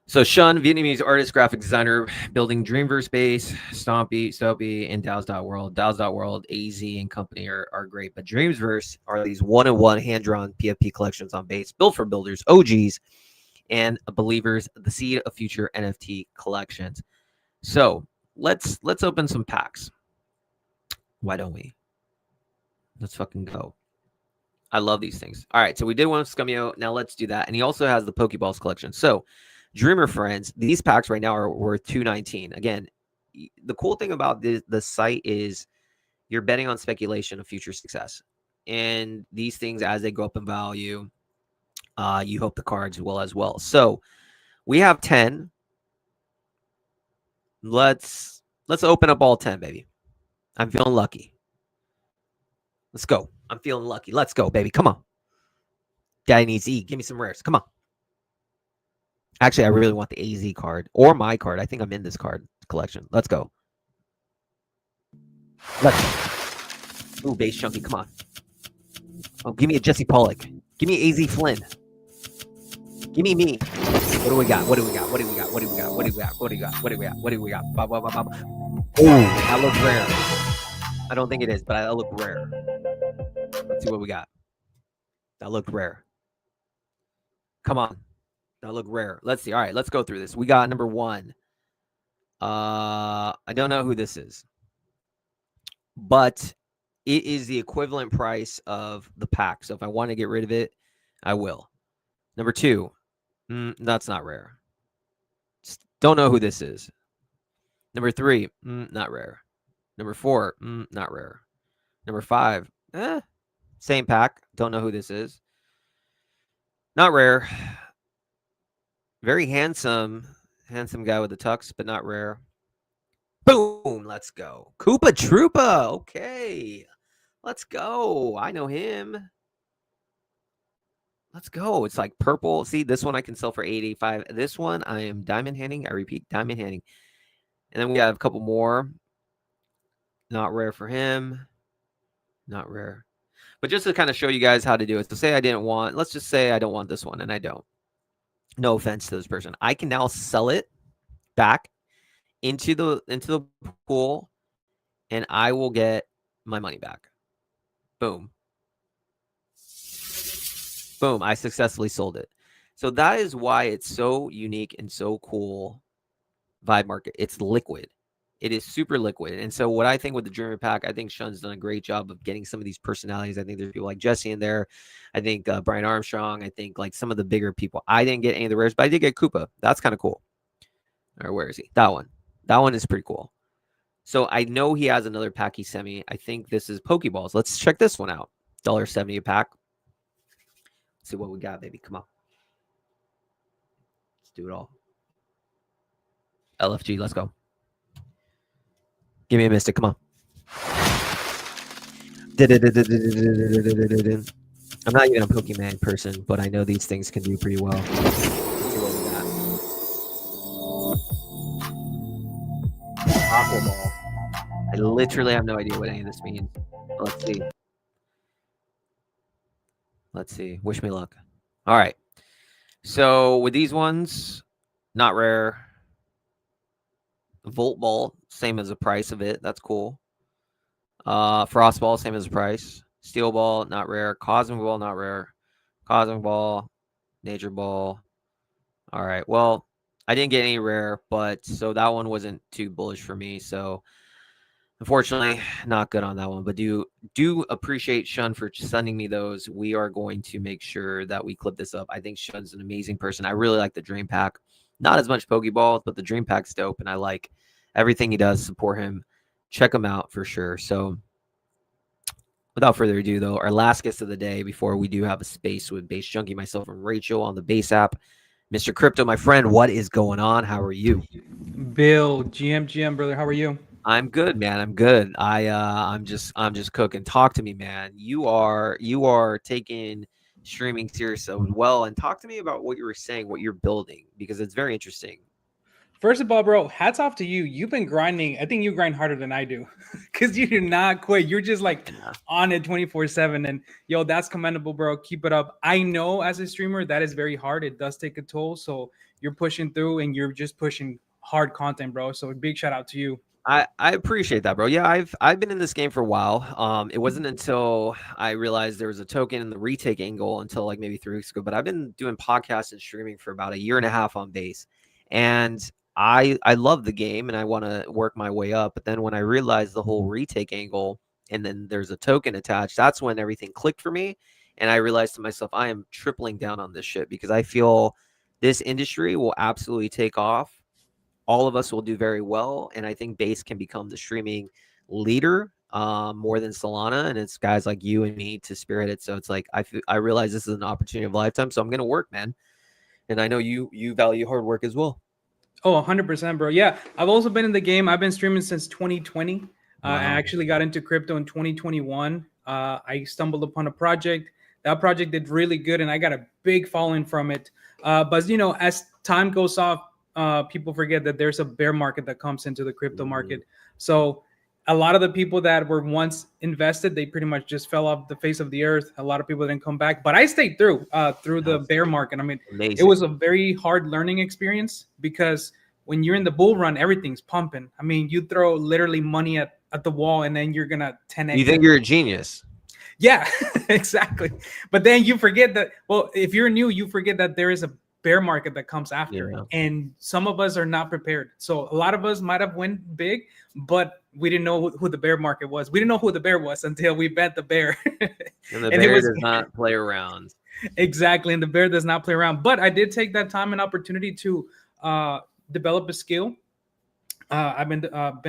So Shun, Vietnamese artist, graphic designer, building Dreamverse base, Stompy, and DAOs.world. DAOs.world, AZ, and company are great. But Dreamsverse are these one-on-one hand-drawn PFP collections on base, built for builders, OGs, and believers, the seed of future NFT collections. So let's open some packs. Why don't we? Let's fucking go. I love these things. All right, so we did one with Scumio. Now let's do that. And he also has the Pokeballs collection. So Dreamer Friends, these packs right now are worth $2.19. Again, the cool thing about the site is you're betting on speculation of future success. And these things, as they go up in value, you hope the cards will as well. So we have 10. Let's open up all 10, baby. I'm feeling lucky. Let's go. I'm feeling lucky. Let's go, baby. Come on. Daddy needs E. Give me some rares. Come on. Actually, I really want the AZ card or my card. I think I'm in this card. collection. Let's go. Let's go. Ooh, base chunky. Come on. Oh, give me a Jesse Pollock. Give me AZ Flynn. Give me me. What do we got? What do we got? What do we got? What do we got? What do we got? What do we got? What do we got? What do we got? Bah, bah, bah, bah, bah. Ooh, that looks rare. I don't think it is, but that looked rare. Let's see what we got. That looked rare. Come on. That looked rare. Let's see. All right, let's go through this. We got number 1. I don't know who this is, but it is the equivalent price of the pack. So if I want to get rid of it, I will. Number 2, that's not rare. Just don't know who this is. Number 3, not rare. Number 4, not rare. Number 5, same pack. Don't know who this is. Not rare. Very handsome guy with the tux, but not rare. Boom, let's go. Koopa Troopa. Okay, let's go. I know him. Let's go. It's like purple. See, this one I can sell for $8.85. This one I am diamond handing. I repeat, diamond handing. And then we have a couple more. Not rare for him. Not rare. But just to kind of show you guys how to do it. So say I didn't want, let's just say I don't want this one, and I don't. No offense to this person. I can now sell it back into the pool, and I will get my money back. Boom. Boom. I successfully sold it. So that is why it's so unique and so cool. Vibe market. It's liquid. It is super liquid. And so what I think with the Dreamer pack, I think Shun's done a great job of getting some of these personalities. I think there's people like Jesse in there. I think Brian Armstrong. I think like some of the bigger people. I didn't get any of the rares, but I did get Koopa. That's kind of cool. Or where is he? That one. That one is pretty cool. So I know he has another pack he sent me. I think this is Pokeballs. Let's check this one out. $1.70 a pack. Let's see what we got, baby. Come on. Let's do it all. LFG, let's go. Give me a Mystic. Come on. I'm not even a Pokemon person, but I know these things can do pretty well. Let's see what we got. Aqua Ball. I literally have no idea what any of this means. Let's see. Let's see. Wish me luck. All right. So with these ones, not rare. Volt Ball, same as the price of it. That's cool. Frost Ball, same as the price. Steel Ball, not rare. Cosmic Ball, not rare. Cosmic Ball, Nature Ball. All right. Well, I didn't get any rare, but so that one wasn't too bullish for me. So unfortunately, not good on that one. But do appreciate Shun for sending me those. We are going to make sure that we clip this up. I think Shun's an amazing person. I really like the Dream Pack. Not as much Pokeballs, but the Dream Pack's dope, and I like everything he does. Support him. Check him out for sure. So without further ado, though, our last guest of the day before we do have a space with Base Junkie, myself, and Rachel on the Base app, Mr. Crypto, my friend, what is going on? How are you? Bill, GM, brother, how are you? I'm good, man. I'm good. I'm just cooking. Talk to me, man. You are taking streaming serious as well, and talk to me about what you were saying, what you're building, because it's very interesting. First of all, bro, hats off to you. You've been grinding. I think you grind harder than I do because you do not quit. You're just like on it 24/7. And yo, that's commendable, bro. Keep it up. I know as a streamer, that is very hard. It does take a toll. So you're pushing through and you're just pushing hard content, bro. So big shout out to you. I appreciate that, bro. Yeah, I've been in this game for a while. It wasn't until I realized there was a token in the retake angle until like maybe 3 weeks ago. But I've been doing podcasts and streaming for about 1.5 years on Base. And I love the game and I want to work my way up. But then when I realized the whole retake angle and then there's a token attached, that's when everything clicked for me. And I realized to myself, I am tripling down on this shit because I feel this industry will absolutely take off. All of us will do very well. And I think Base can become the streaming leader more than Solana. And it's guys like you and me to spearhead it. So it's like, I realize this is an opportunity of a lifetime. So I'm going to work, man. And I know you value hard work as well. Oh, 100%, bro. Yeah, I've also been in the game. I've been streaming since 2020. Wow. I actually got into crypto in 2021. I stumbled upon a project. That project did really good, and I got a big following from it. But, you know, as time goes off, people forget that there's a bear market that comes into the crypto market. So a lot of the people that were once invested, they pretty much just fell off the face of the earth. A lot of people didn't come back, but I stayed through the bear market. I mean, Amazing. it was a very hard learning experience because when you're in the bull run, everything's pumping. I mean, you throw literally money at the wall and then you're gonna 10x. You think you're a genius. Yeah, exactly. But then you forget that, well, if you're new, you forget that there is a bear market that comes after. Yeah. And some of us are not prepared. So a lot of us might have went big, but we didn't know who the bear market was. We didn't know who the bear was until we bet the bear. And the And bear it was- does not play around. Exactly. And the bear does not play around. But I did take that time and opportunity to develop a skill. I've been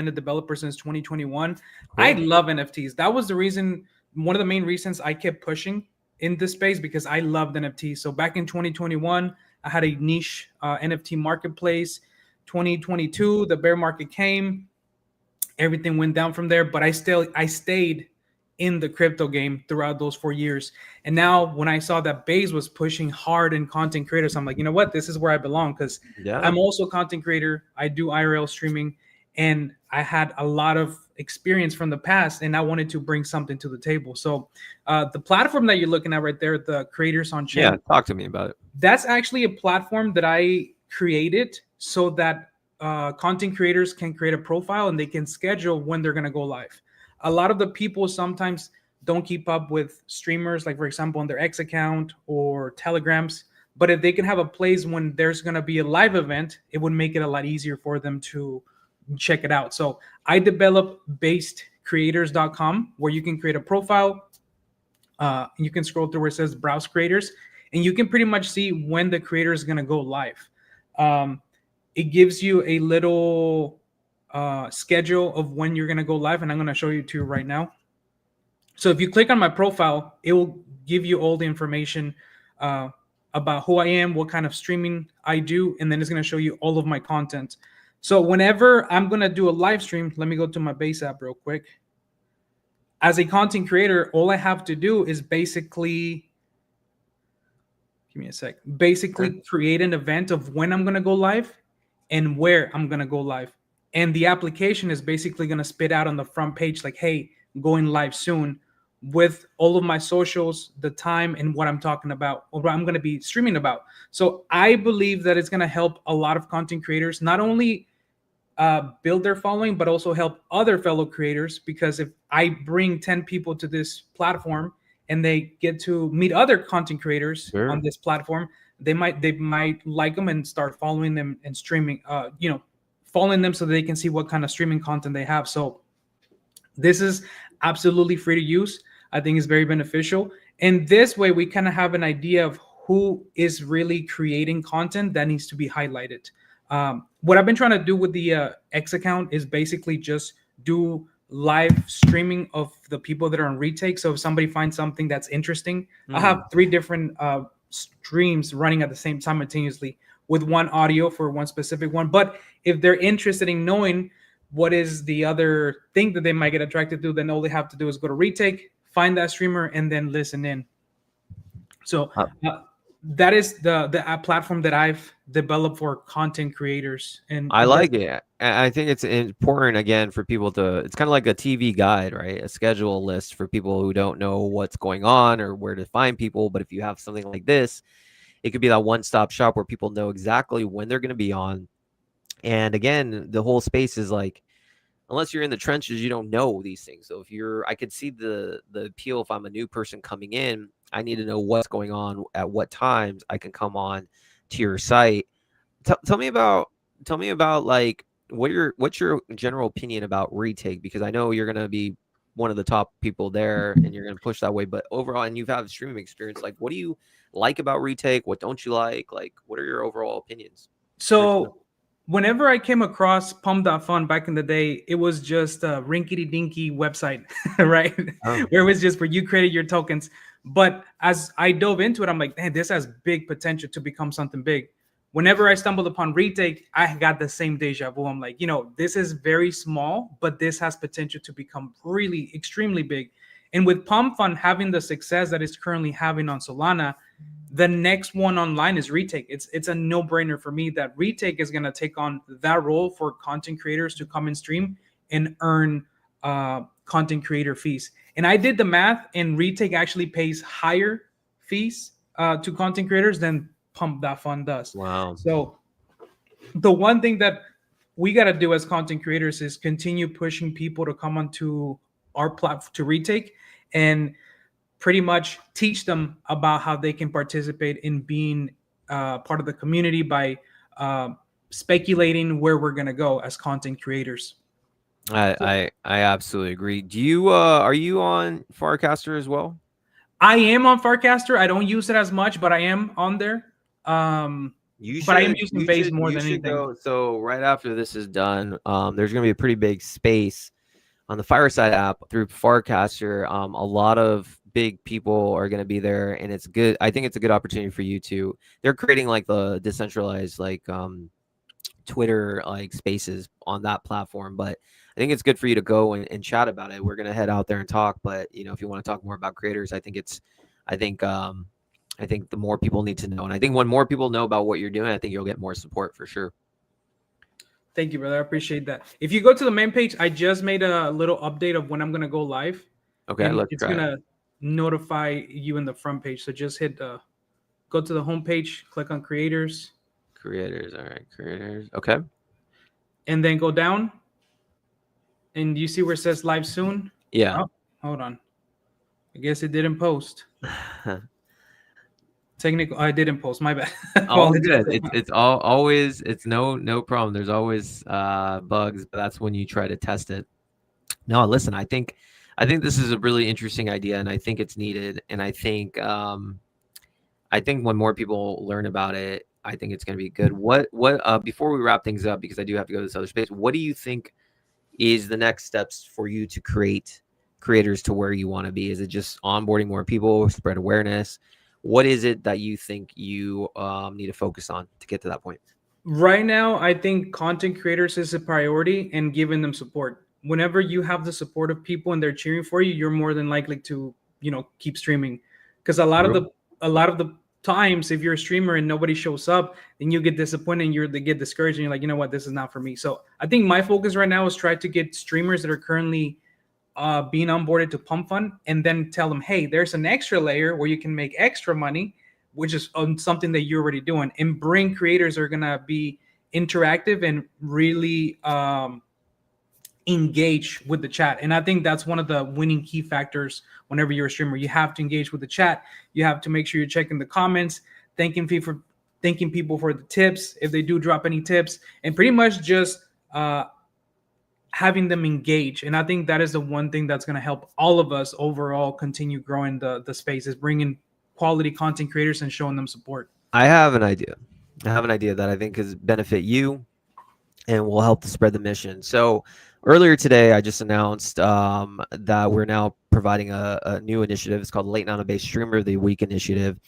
a developer since 2021. I love NFTs. That was the reason, one of the main reasons I kept pushing in this space, because I loved NFTs. So back in 2021, I had a niche NFT marketplace. 2022, the bear market came. Everything went down from there, but I stayed in the crypto game throughout those 4 years. And now when I saw that Baze was pushing hard in content creators, I'm like, you know what? This is where I belong, because I'm also a content creator. I do IRL streaming, and I had a lot of experience from the past, and I wanted to bring something to the table. So the platform that you're looking at right there, the Creators on Chain. Yeah, talk to me about it. That's actually a platform that I created so that content creators can create a profile and they can schedule when they're going to go live. A lot of the people sometimes don't keep up with streamers, like for example, on their X account or Telegrams. But if they can have a place when there's going to be a live event, it would make it a lot easier for them to check it out. So I developed basedcreators.com, where you can create a profile. You can scroll through where it says browse creators, and you can pretty much see when the creator is going to go live. It gives you a little schedule of when you're going to go live, and I'm going to show you to right now. So if you click on my profile, it will give you all the information about who I am, what kind of streaming I do, and then it's going to show you all of my content. So whenever I'm going to do a live stream, let me go to my Base app real quick. As a content creator, all I have to do is basically, give me a sec, basically create an event of when I'm going to go live and where I'm going to go live. And the application is basically going to spit out on the front page like, hey, going live soon, with all of my socials, the time, and what I'm talking about, or what I'm going to be streaming about. So I believe that it's going to help a lot of content creators not only build their following, but also help other fellow creators. Because if I bring 10 people to this platform and they get to meet other content creators on this platform, they might like them and start following them and streaming, following them so they can see what kind of streaming content they have. So this is absolutely free to use. I think it's very beneficial. And this way we kind of have an idea of who is really creating content that needs to be highlighted. What I've been trying to do with the X account is basically just do live streaming of the people that are on retake. So if somebody finds something that's interesting, I have 3 different streams running at the same simultaneously with one audio for one specific one. But if they're interested in knowing what is the other thing that they might get attracted to, then all they have to do is go to retake, find that streamer, and then listen in. So that is the app platform that I've developed for content creators. And I like it. I think it's important, again, for people to, it's kind of like a TV guide, right? A schedule list for people who don't know what's going on or where to find people. But if you have something like this, it could be that one-stop shop where people know exactly when they're going to be on. And again, the whole space is like, unless you're in the trenches, you don't know these things. So if I could see the appeal. If I'm a new person coming in, I need to know what's going on at what times I can come on to your site. Tell me about like what's your general opinion about retake, because I know you're going to be one of the top people there and you're going to push that way. But overall, and you've had streaming experience, like what do you like about retake? What don't you like? Like, what are your overall opinions? So whenever I came across Pump.fun back in the day, it was just a rinky-dinky website, right? Where it was just where you created your tokens. But as I dove into it, I'm like, man, this has big potential to become something big. Whenever I stumbled upon retake, I got the same deja vu. I'm like, this is very small, but this has potential to become really extremely big. And with Pump Fund having the success that it's currently having on Solana, The next one online is retake. It's a no-brainer for me that retake is going to take on that role for content creators to come and stream and earn content creator fees. And I did the math, and retake actually pays higher fees to content creators than pump.fun does. Wow. So the one thing that we got to do as content creators is continue pushing people to come onto our platform to retake and pretty much teach them about how they can participate in being part of the community by speculating where we're going to go as content creators. I absolutely agree. Do you are you on Farcaster as well? I am on Farcaster. I don't use it as much, but I am on there. But I am using Base more than anything. So right after this is done, there's going to be a pretty big space on the Fireside app through Farcaster. A lot of big people are going to be there, and it's good. I think it's a good opportunity for you to. They're creating like the decentralized like Twitter like spaces on that platform, but I think it's good for you to go and chat about it. We're going to head out there and talk, but you know, if you want to talk more about creators, I think the more people need to know, and I think when more people know about what you're doing, I think you'll get more support for sure. Thank you, brother. I appreciate that. If you go to the main page, I just made a little update of when I'm going to go live. Okay, it's going to notify you in the front page. So just hit go to the home page, click on creators. All right, creators. Okay. And then go down, and you see where it says live soon. Yeah. Oh, hold on. I guess it didn't post. Technical. I didn't post. My bad. All good. It's always no problem. There's always bugs, but that's when you try to test it. No, listen. I think this is a really interesting idea, and I think it's needed. And I think when more people learn about it, I think it's going to be good. What before we wrap things up, because I do have to go to this other space, what do you think is the next steps for you to create creators to where you want to be? Is it just onboarding more people, spread awareness? What is it that you think you need to focus on to get to that point? Right now, I think content creators is a priority and giving them support. Whenever you have the support of people and they're cheering for you, you're more than likely to, keep streaming. Because a lot of the times, if you're a streamer and nobody shows up, then you get disappointed and they get discouraged and you're like, you know what, this is not for me. So I think my focus right now is try to get streamers that are currently being onboarded to Pump Fund, and then tell them, hey, there's an extra layer where you can make extra money, which is on something that you're already doing, and bring creators that are going to be interactive and really engage with the chat. And I think that's one of the winning key factors whenever you're a streamer. You have to engage with the chat. You have to make sure you're checking the comments, thanking people for the tips, if they do drop any tips, and pretty much just having them engage. And I think that is the one thing that's going to help all of us overall continue growing the space, is bringing quality content creators and showing them support. I have an idea that I think is benefit you and will help to spread the mission. So earlier today, I just announced that we're now providing a new initiative. It's called Late Night on Base Streamer of the Week Initiative.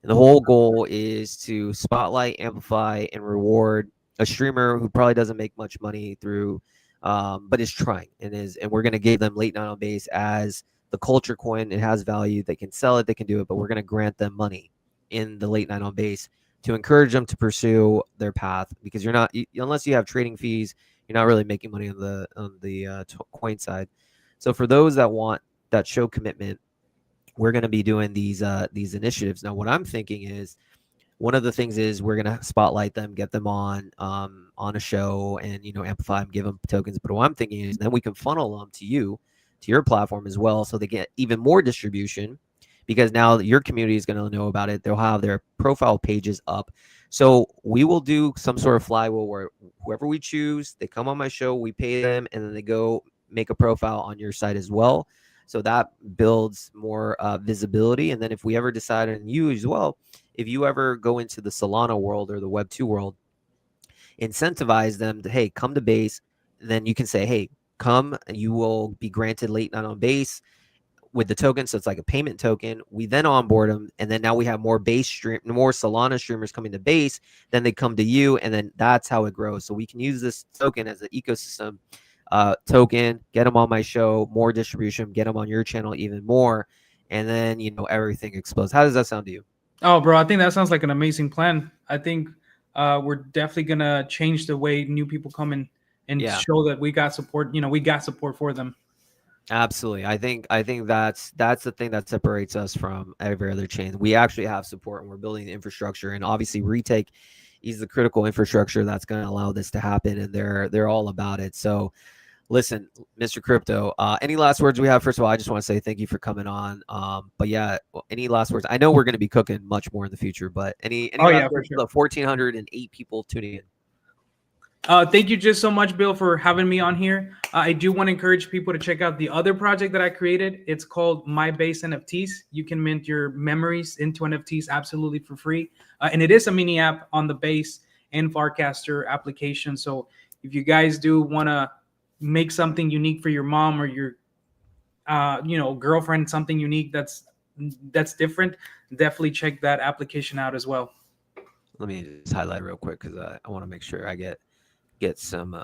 And the whole goal is to spotlight, amplify, and reward a streamer who probably doesn't make much money through but is trying, and we're going to give them Late Night on Base as the culture coin. It has value. They can sell it. They can do it, but we're going to grant them money in the Late Night on Base to encourage them to pursue their path, because you're not, unless you have trading fees, you're not really making money on the coin side. So for those that want that show commitment, we're going to be doing these initiatives. Now, what I'm thinking is, one of the things is we're going to spotlight them, get them on a show, and amplify them, give them tokens. But what I'm thinking is then we can funnel them to your platform as well, so they get even more distribution, because now your community is going to know about it. They'll have their profile pages up. So we will do some sort of flywheel where whoever we choose, they come on my show, we pay them, and then they go make a profile on your site as well. So that builds more visibility. And then if we ever decide, and you as well, if you ever go into the Solana world or the Web 2 world, incentivize them to, hey, come to Base. Then you can say, hey, come, you will be granted Late Night on Base with the token. So it's like a payment token. We then onboard them, and then now we have more more Solana streamers coming to Base. Then they come to you, and then that's how it grows. So we can use this token as an ecosystem token, get them on my show, more distribution, get them on your channel even more, and then everything explodes. How does that sound to you? Oh, bro, I think that sounds like an amazing plan. I think we're definitely gonna change the way new people come in and Yeah. show that we got support. You know, we got support for them. Absolutely. I think that's the thing that separates us from every other chain. We actually have support and we're building the infrastructure, and obviously Retake is the critical infrastructure that's going to allow this to happen, and they're all about it. So listen, Mr. Crypto, any last words we have? First of all, I just want to say thank you for coming on. But yeah, any last words? I know we're going to be cooking much more in the future, but any Oh last yeah, for words sure. for the 1,408 people tuning in? Thank you just so much, Bill, for having me on here. I do want to encourage people to check out the other project that I created. It's called My Base NFTs. You can mint your memories into NFTs absolutely for free. And it is a mini app on the Base and Farcaster application. So if you guys do want to make something unique for your mom or your girlfriend, something unique that's different, definitely check that application out as well. Let me just highlight real quick because I want to make sure I get some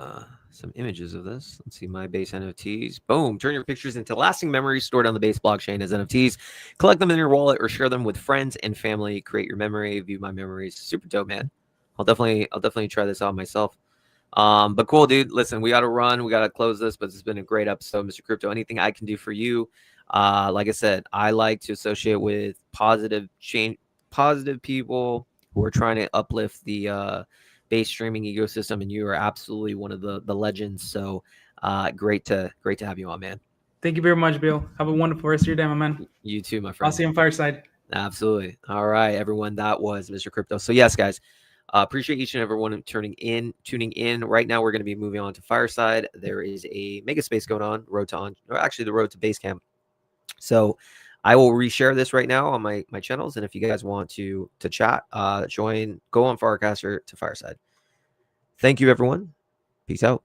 images of this. Let's see, My Base NFTs. Boom. Turn your pictures into lasting memories stored on the Base blockchain as NFTs. Collect them in your wallet or share them with friends and family. Create your memory. View my memories. Super dope, man. I'll definitely try this out myself. But cool, dude. Listen, we got to run. We got to close this, but it's been a great episode, Mr. Crypto. Anything I can do for you? Like I said, I like to associate with positive people who are trying to uplift the Base streaming ecosystem, and you are absolutely one of the legends. So great to have you on, man. Thank you very much, Bill. Have a wonderful rest of your day, my man. You too, my friend. I'll see you on Fireside. Absolutely. All right, everyone. That was Mr. Crypto. So yes, guys, appreciate each and everyone tuning in. Right now, we're going to be moving on to Fireside. There is a mega space going on, the road to Basecamp. So I will reshare this right now on my channels, and if you guys want to chat, join, go on Farcaster to Fireside. Thank you, everyone. Peace out.